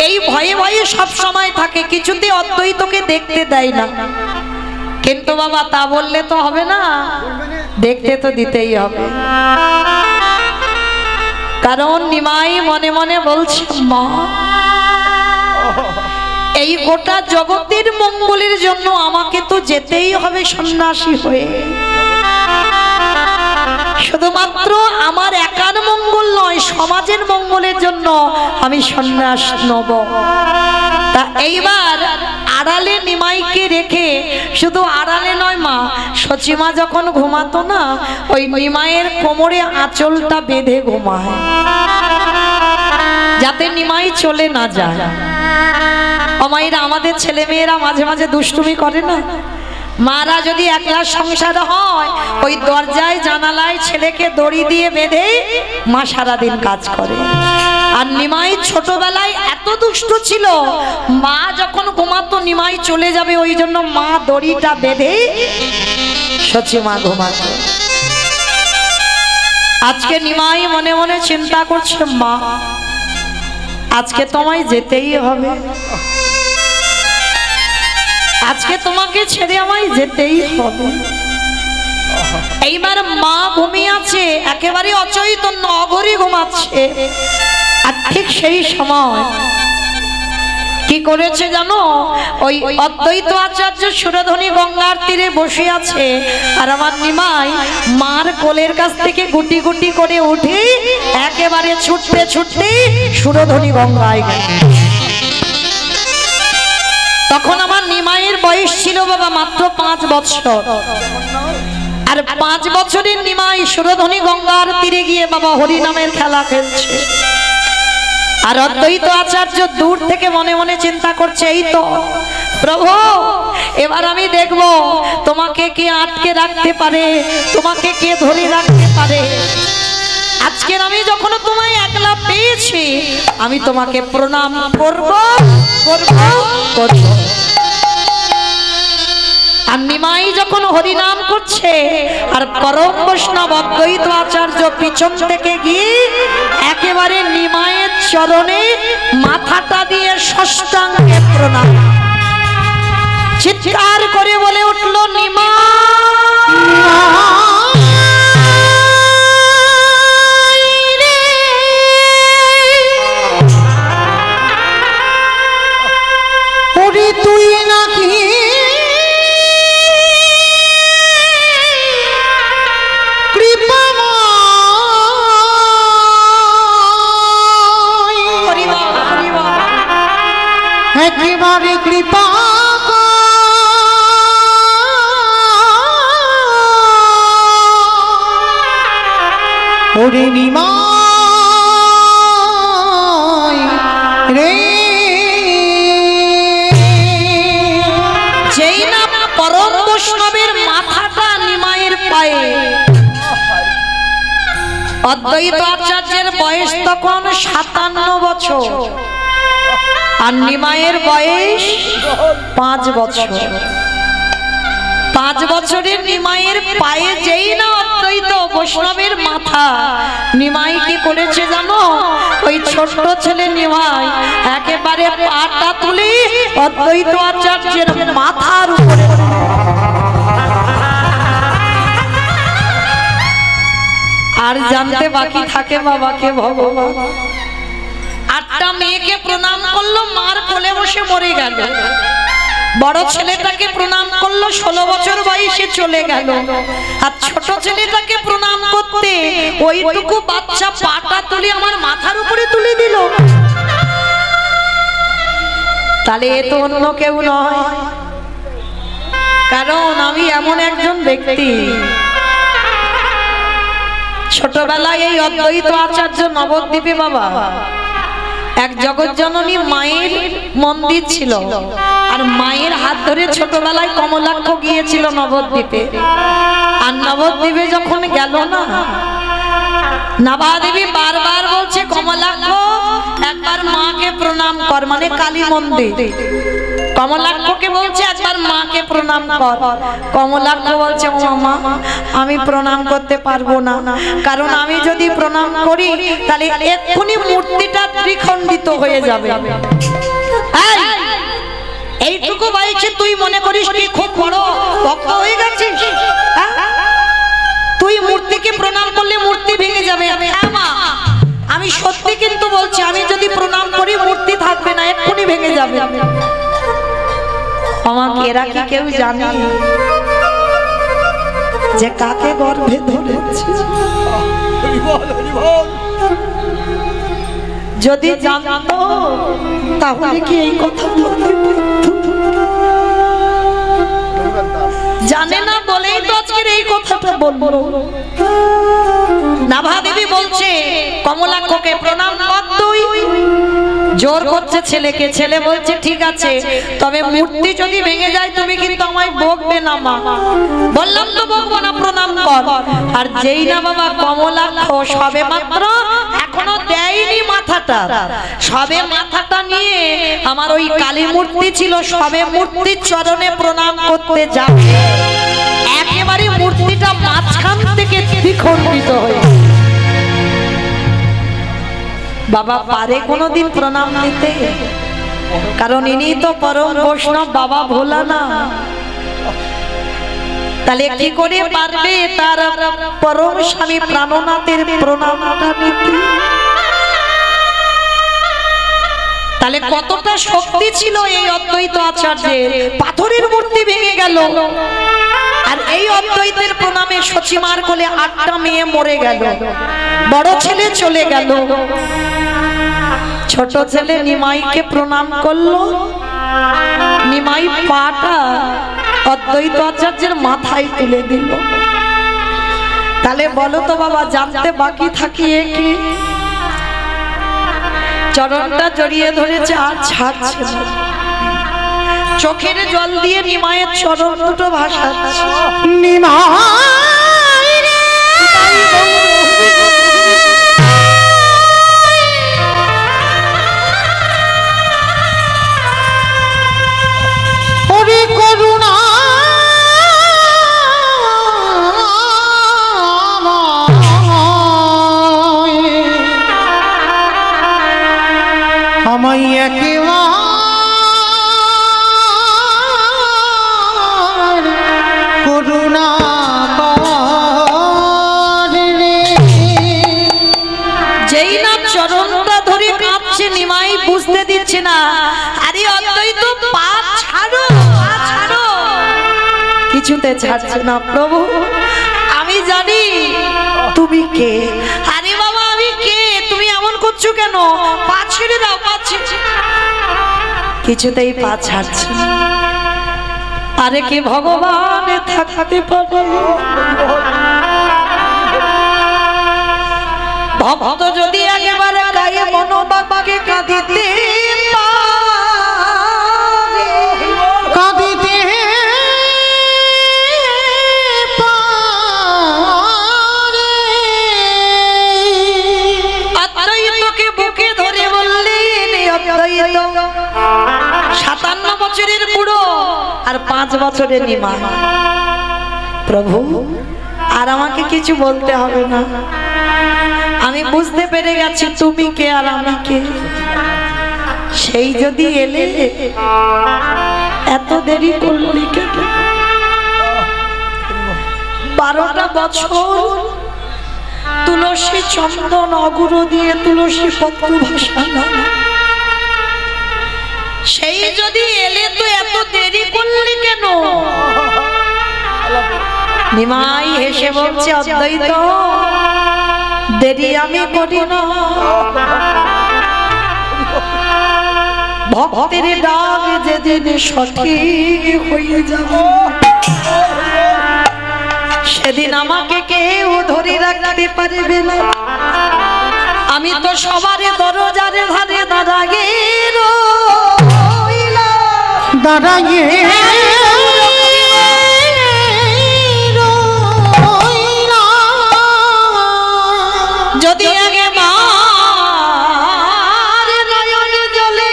এই ভয়ে ভয়ে সব সময় থাকে, কিছুতে অদ্বৈতকে দেখতে দেয় না। কিন্তু বাবা তা বললে তো হবে না, দেখতে তো দিতেই হবে। কারণ নিমাই মনে মনে বলছে, মা এই গোটা জগতের মঙ্গলের জন্য আমাকে তো যেতেই হবে সন্ন্যাসী হয়ে। শুধুমাত্র আমার একার মঙ্গল নয়, সমাজের মঙ্গলের জন্য আমি সন্ন্যাস নেব। তা এইবার আড়ালে নিমাইকে রেখে, শুধু আড়ালে নয় মা, সচিমা যখন ঘুমাতো না, ওই নিমাইয়ের কোমরে আঁচলটা বেঁধে ঘুমায়, যাতে নিমাই চলে না যায়। আমাইরা আমাদের ছেলে মেয়েরা মাঝে মাঝে দুষ্টুমি করে না, মারা যদি একলা সংসার হয় ওই দরজায় জানালায় ছেলেকে দড়ি দিয়ে বেঁধে মা সারাদিন কাজ করে। আর নিমাই ছোটবেলায় এত দুষ্ট ছিল, মা যখন ঘুমাতো নিমাই চলে যাবে, ওই জন্য মা দড়িটা বেঁধে সচিমা ঘুমাতো। আজকে নিমাই মনে মনে চিন্তা করছে, মা আজকে তোমায় যেতেই হবে, আজকে তোমাকে ছেড়ে আমায় যেতেই হবে। এইবার মা ঘুমিয়ে আছে, একেবারে অচৈতন্য, অঘরে ঘুমাচ্ছে। আর ঠিক সেই সময় কি করেছে জানো, ওই অদ্বৈত আচার্য সুরধনী গঙ্গার তীরে বসে আছে, আর আমার নিমাই মার কোলের কাছ থেকে গুটি গুটি করে উঠে একেবারে ছুটতে ছুটতে সুরধনী গঙ্গায় গেল। তখন আমার নিমাইয়ের বয়স ছিল বাবা মাত্র 5 বছর। আর 5 বছরের নিমাই সুরধনী গঙ্গার তীরে গিয়ে বাবা হরি নামের খেলা খেলছে। আর অদ্বৈত আচার্য দূর থেকে মনে মনে চিন্তা করছে, এই তো প্রভু, এবার আমি দেখব তোমাকে কে আটকে রাখতে পারে, তোমাকে কে ধরে রাখতে পারে। আজকের আমি যখন তোমায় একলা পেয়েছি, আমি তোমাকে প্রণাম করব করব করব। আর নিমাই যখন হরিনাম করছে, আর পরম বৈষ্ণব অদ্বৈত আচার্য পিছন থেকে গিয়ে একেবারে নিমাইয়ের চরণে মাথাটা দিয়ে ষষ্ঠাঙ্গে প্রণাম, চিৎকার করে বলে উঠল, নিমাই রে, তুই নাকি একেবারে কৃপা ওরে নিমাই রে। যেই না পরম বৈষ্ণবের মাথাটা নিমাইয়ের পায়ে, অদ্বৈত আচার্যের বয়স তখন 57 বছর, আর নিমাইয়ের বয়স 5 বছর। 5 বছরের নিমাইয়ের পায়ে যেই না অদ্বৈত বৈষ্ণবের মাথা, নিমাই কি করেছে জানো? ওই ছোট্ট ছেলে নিমাই একেবারে পাটা তুলে অদ্বৈত আচার্যের মাথার উপরে, আর জানতে বাকি থাকে বাবাকে ভগবান। 8টা মেয়েকে প্রণাম করলো, মার কোলে বসে মরে গেল। বড় ছেলেটাকে প্রণাম করলো, 16 বছর বয়সে চলে গেল। আর ছোট ছেলেটাকে প্রণাম করতে ওইটুকু বাচ্চা পাটা তুলে আমার মাথার উপরে তুলে দিল। তাহলে এ তো অন্য কেউ নয়, কারণ আমি এমন একজন ব্যক্তি, ছোটবেলায় এই অদ্বৈত আচার্য নবদ্বীপে বাবা এক জগৎজননী মায়ের মন্দির ছিল, আর মায়ের হাত ধরে ছোটবেলায় কমলাক্ষ গিয়েছিল নবদ্বীপে। আর নবদ্বীপে যখন গেল না, নাভাদেবী বারবার বলছে, কমলাক্ষ একবার মাকে প্রণাম কর, মানে কালী মন্দির। কমলাক্ষকে বলছে একবার মাকে প্রণাম কর। কমলাক্ষ বলছে, ও মা, আমি প্রণাম করতে পারবো না, কারণ আমি যদি প্রণাম করি তাহলে এক্ষুনি মূর্তিটা ত্রিখণ্ডিত হয়ে যাবে। এইটুকু বয়সে তুই মনে করিস তুই খুব বড় ভক্ত হয়ে গেছিস? তুই মূর্তিকে প্রণাম করলে মূর্তি ভেঙে যাবে। হ্যাঁ মা, আমি সত্যি কিন্তু বলছি, আমি যদি প্রণাম করি মূর্তি থাকবে না, এক্ষুনি ভেঙে যাবে। আমাকে এরা কি কেউ জানে যে কাকে গর্ভে ধরেছে? যদি জানতো তাহলে কি এই কথা বলতে পারতো? জানে না বলেই তো আজকের এই কথাটা বলবো। নাভাদেবী বলছে, কমলাক্ষকে প্রণাম কর তুই। জোর করছে ছেলেকে, ছেলে বলছে ঠিক আছে, তবে মূর্তি যদি ভেঙে যায় তুমি কিন্তু আমায় বকবে না মা। বললাম তো বকবো না, প্রণাম কর। আর যেই না বাবা কমলাক্ষ সবে মাত্র এখনো দেয়নি মাথাটা, সবে মাথাটা নিয়ে আমার ওই কালী মূর্তি ছিল, সবে মূর্তির চরণে প্রণাম করতে যাবে, একেবারে মূর্তিটা মাঝখান থেকে দ্বিখণ্ডিত হয়ে। বাবা পারে কোনোদিন প্রণাম দিতে? কারণ ইনি তো পরম বৈষ্ণব বাবা ভোলা না। তাহলে কি করে পারবে তার পরম স্বামী প্রাণনাথের প্রণামটা নিতে? তাহলে কতটা শক্তি ছিল এই অদ্বৈত আচার্যের। পাথরের মূর্তি ভেঙে গেল, আর এই অদ্বৈতের প্রণামে সচিমার কোলে 8টা মেয়ে মরে গেল, বড় ছেলে চলে গেল। ছোট ছেলে নিমাইকে প্রণাম করলো, নিমাই পাটা অদ্বৈত আচার্যের মাথায় তুলে দিল। তাহলে বলো তো বাবা, জানতে বাকি থাকিয়ে কি চরণটা জড়িয়ে ধরেছে আর ছাড়ছে না। চোখের জল দিয়ে নিমায়ের চরণ দুটো ভাসাচ্ছে। নিমাই রে ওরে করুণা আমায় একেবার করুণা কর রে। যেই না চরণটা ধরে কাঁপছে নিমাই বুঝতে দিচ্ছে না। আরে অদ্বৈত পা ছাড়ো, পা ছাড়ো। কিছুতে ছাড়ছে না। প্রভু আমি জানি তুমি কে। আরে বাবা আমি কে, তুমি এমন করছো কেন? পা ছেড়ে দাও, পা ছেড়ে। কিছুতেই পা ছাড়ছে না। আরে কি ভগবান থাকতে পারে? ভক্ত যদি একেবারে গায়ে মনোবাবাকে কাঁদিতে কাঁদিতে অদ্বৈতকে বুকে ধরে বললেন, অদ্বৈত 57 বছরের বুড়ো আর 5 বছরের নিমা। প্রভু আর আমাকে কিছু বলতে হবে না, আমি বুঝতে পেরে গেছি তুমি কে আর আমি কে। সেই যদি এলে এত দেরি করলি কেন? 12টা বছর তুলসী চন্দন অগুরু দিয়ে তুলসী পত্র ভাসালাম। সেই যদি এলে তো এত দেরি করলি কেন? নিমাই হেসে বলছে, অদ্বৈত দেরি আমি করি না। ভক্তের ডাক যেদিন সঠিক হয়ে যাবে সেদিন আমাকে কেউ ধরে রাখতে পারবে না। আমি তো সবারে দরজারে ধারে দাঁড়াগে দাঁড়াইয়ে যদি আগে মার নয়ন জলে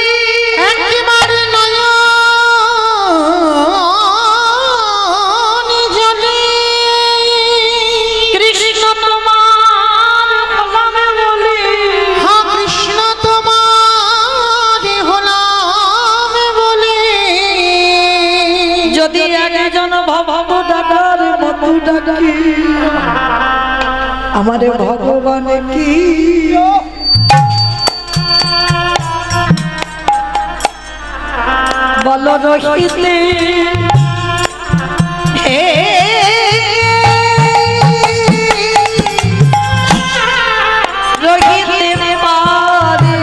একবার নয়ন জলে কৃষ্ণ তোমার হলাম বলে, হ্যাঁ কৃষ্ণ তোমার হলাম বলে, যদি একজন ভব দাদার মতো ডাকি আমার ভগবান কি বল রহিতে হে রহিতে পারে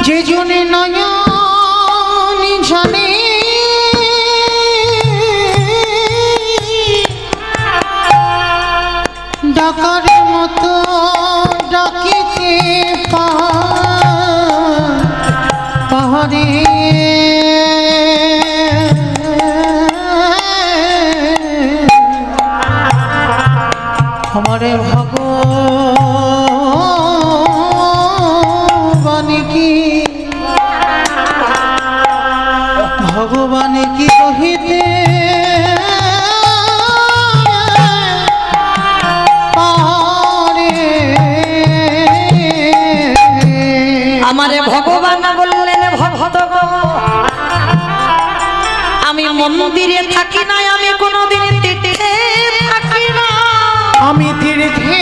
যে জনে নয়ন জানে ডাকার মতো ডাকিতে পাহাড়ে আমারে ভগবান কি রহিতে আমারে ভগবান বললেন, ভক্ত আমি মন্দিরে থাকি না, আমি কোনোদিন তীর্থে থাকি না, আমি তীর্থে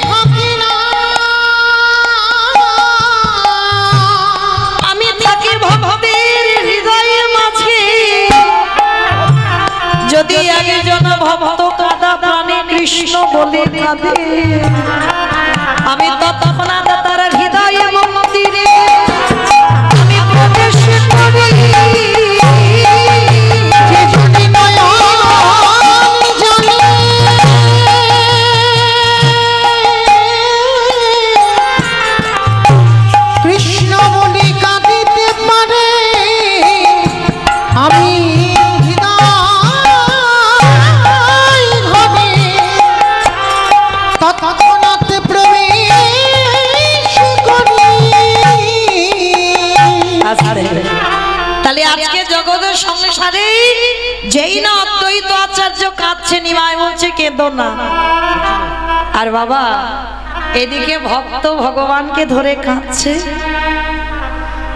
থাকি না, আমি থাকি ভক্তের হৃদয়ে মাঝে। যদি একজন ভক্ত কাঁদা প্রাণে কৃষ্ণ বলে কাঁদে, আমি তৎক্ষণাৎ তার হৃদয় মন্দিরে আমি প্রবেশ করি। যে যদি নয়ন জানে কৃষ্ণ বলে কাঁদিতে পারে, আমি হৃদয় ঘরে তৎক্ষণাৎ প্রবেশ করি। তাহলে আজকে জগতের সংসারে যেই না অদ্বৈত আচার্য কাঁদছে, নিমাই বলছে কেঁদো না। আর বাবা এদিকে ভক্ত ভগবানকে ধরে কাঁদছে।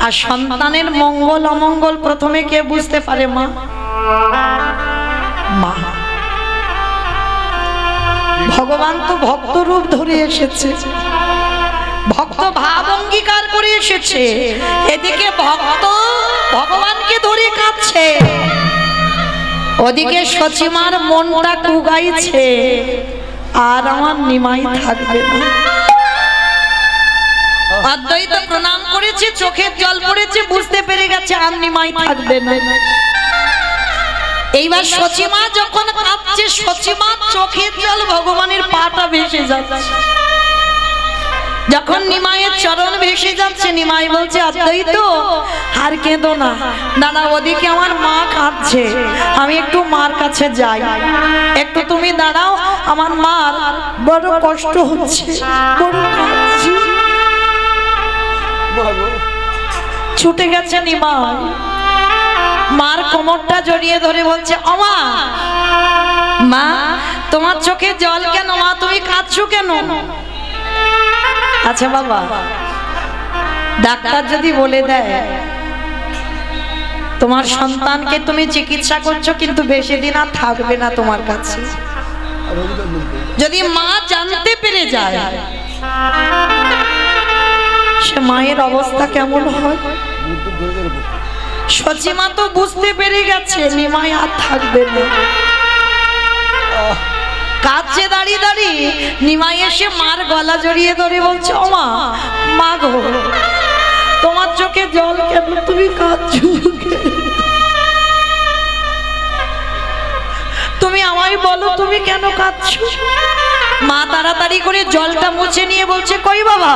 আর সন্তানের মঙ্গল অমঙ্গল প্রথমে কে বুঝতে পারে? মা। মা। ভগবান তো ভক্ত রূপ ধরে এসেছে, ভক্ত ভাব অঙ্গীকার করে এসেছে। এদিকে ভক্ত ভগবানকে ধরে কাঁদছে, ওদিকে সচিমার মনটা কুগাইছে, আর আমার নিমাই থাকবে না। অদ্বৈত প্রণাম করেছে, চোখের জল পড়েছে, বুঝতে পেরে গেছে আর নিমাই থাকবে না। এইবার সচিমা যখন কাঁদছে, সচিমা চোখের জল ভগবানের পাটা ভেসে যাচ্ছে। যখন নিমাইয়ের চরণ ভেসে যাচ্ছে, নিমাই বলছে অদ্বৈত আর কেঁদো না, দাদা ওদিকে আমার মা কাঁদছে, আমি একটু মার কাছে যাই, একটু তুমি দাঁড়াও, আমার মার বড় কষ্ট হচ্ছে, বড় কাঁদছে। ছুটে গেছে নিমাই, মার কোমরটা জড়িয়ে ধরে বলছে ওমা, মা তোমার চোখে জল কেন? মা তুমি কাঁদছো কেন? আচ্ছা বাবা, ডাক্তার যদি বলে দেয় তোমার সন্তানকে তুমি চিকিৎসা করছো কিন্তু বেশি দিন আর থাকবে না তোমার কাছে, যদি মা জানতে পেরে যায় সে মায়ের অবস্থা কেমন হয়? সচিমা তো বুঝতে পেরে গেছে নিমাই আর থাকবে না, কাছে দাঁড়িয়ে দাঁড়িয়ে নিমাই এসে মার গলা জড়িয়ে ধরে বলছে ওমা, মা গো তোমার চোখে জল কেন? তুমি কাঁদছো, তুমি আমায় বলো তুমি কেন কাঁদছো? মা তাড়াতাড়ি করে জলটা মুছে নিয়ে বলছে কই বাবা,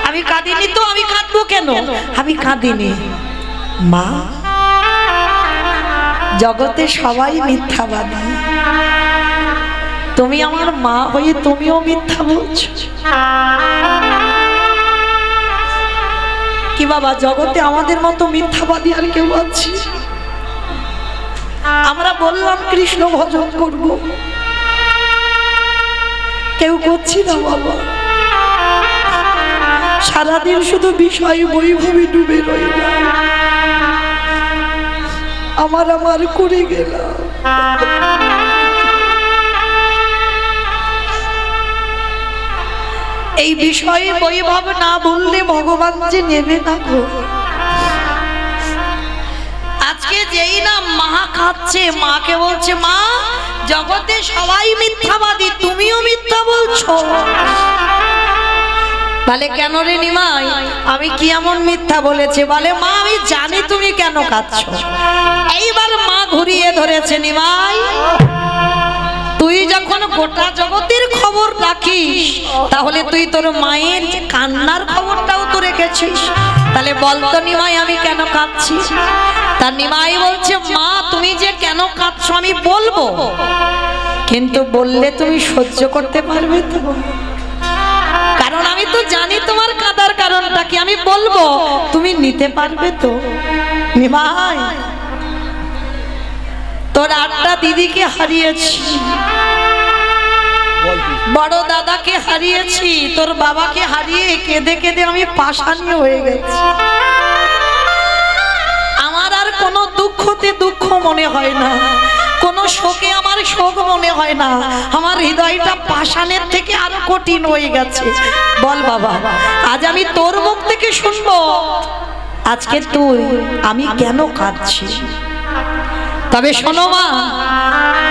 আমি কাঁদিনি তো, আমি কাঁদবো কেন? আমি কাঁদিনি মা, জগতে সবাই মিথ্যাবাদী, তুমি আমার মা হয়ে তুমিও মিথ্যা বলছো। কি বাবা, জগতে আমাদের মতো মিথ্যাবাদী আর কেউ আছে? আমরা বললাম কৃষ্ণ ভজন করব, কেউ করছি না বাবা, সারাদিন শুধু বিষয় বৈভবে ডুবে রইলাম, আমার করে গেলাম। এই বিষয়ে বৈভব না বললে ভগবান যে নেবে না গো। আজকে যেই না মা খাচ্ছে, মাকে বলছে মা জগতে সবাই মিথ্যাবাদী, তুমিও মিথ্যা বলছো। বলে কেন রে নিমাই, আমি কি এমন মিথ্যা বলেছে? বলে মা আমি জানি তুমি কেন কাঁদছো। এইবার মা ঘুরিয়ে ধরেছে, নিমাই তুই যখন গোটা জগতের খবর রাখিস তাহলে তুই তোর মায়ের কান্নার খবরটাও তো রেখেছিস, তাহলে বলতো নিমাই আমি কেন কাঁদছি? তার নিমাই বলছে মা তুমি যে কেন কাঁদছো আমি বলবো, কিন্তু বললে তুমি সহ্য করতে পারবে তো? কারণ আমি তো জানি তোমার কাঁদার কারণটা কি, আমি বলবো তুমি নিতে পারবে তো? নিমাই তোর 8টা দিদিকে হারিয়েছি, বড় দাদাকে হারিয়েছি, তোর বাবাকে হারিয়ে কেঁদে কেঁদে আমি পাষাণী হয়ে গেছি। আমার আর কোনো দুঃখতে দুঃখ মনে হয় না, কোনো শোকে আমার শোক মনে হয় না, আমার হৃদয়টা পাষাণের থেকে আরো কঠিন হয়ে গেছে। বল বাবা, আজ আমি তোর মুখ থেকে শুনবো আজকে তুই আমি কেন কাঁদছি। তবে শোনো মা,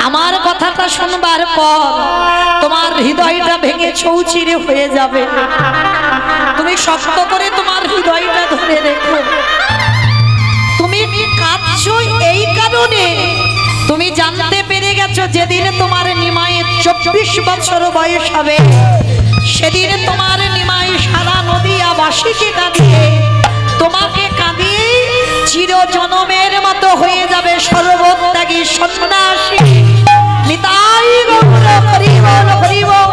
আমার কথাটা শুনবার পর তোমার হৃদয়টা ভেঙে চৌচিরে হয়ে যাবে। তুমি শক্ত করে তোমার হৃদয়টা ধরে রেখো। তুমি কাঁদছো এই কারণে, তুমি জানতে পেরে গেছো যেদিন তোমার নিমাইয়ের 24 বছর বয়স হবে, সেদিন তোমার নিমাই সারা নদিয়াবাসীকে কাঁদিয়ে, তোমাকে কাঁদিয়ে চিরজনমের মতো হয়ে যাবে সর্বত্যাগী সন্ন্যাসী। নিতাই গৌর হরি বল হরি বল।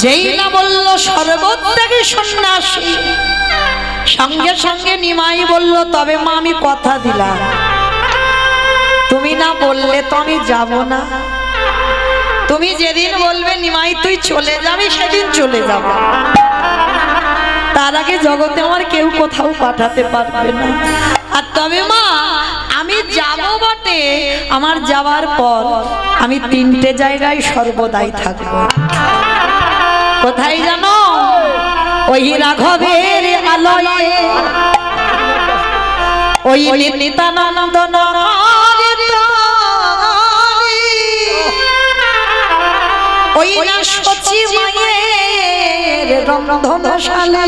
যেই না বলল সর্বত্যাগী সন্ন্যাসী, সঙ্গে সঙ্গে নিমাই বলল, তবে মা আমি কথা দিলাম, তুমি না বললে তো আমি যাব না। তুমি যেদিন বলবে নিমাই তুই চলে যাবি, সেদিন চলে যাব। তার আগে জগতে আমার কেউ কোথাও পাঠাতে পারবে না। আর তবে মা আমি যাব বটে, আমার যাওয়ার পর আমি 3টে জায়গায় সর্বদাই থাকব। কোথায় জানো? ওই রাঘবের আলয়ে, ওই নিত্যানন্দ ওই না সচি মায়ের রন্ধনশালে।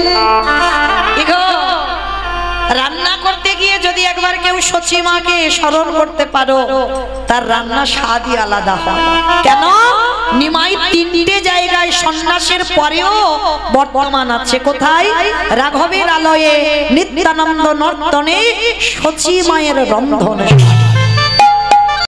রান্না করতে গিয়ে যদি একবার কেউ সচি মাকে স্মরণ করতে পারো, তার রান্না স্বাদই আলাদা হয়। কেন? নিমাই 3টে জায়গায় সন্ন্যাসের পরেও বর্তমান আছে। কোথায়? রাঘবের আলয়ে, নিত্যানন্দ নর্তনে, সচি মায়ের রন্ধনে।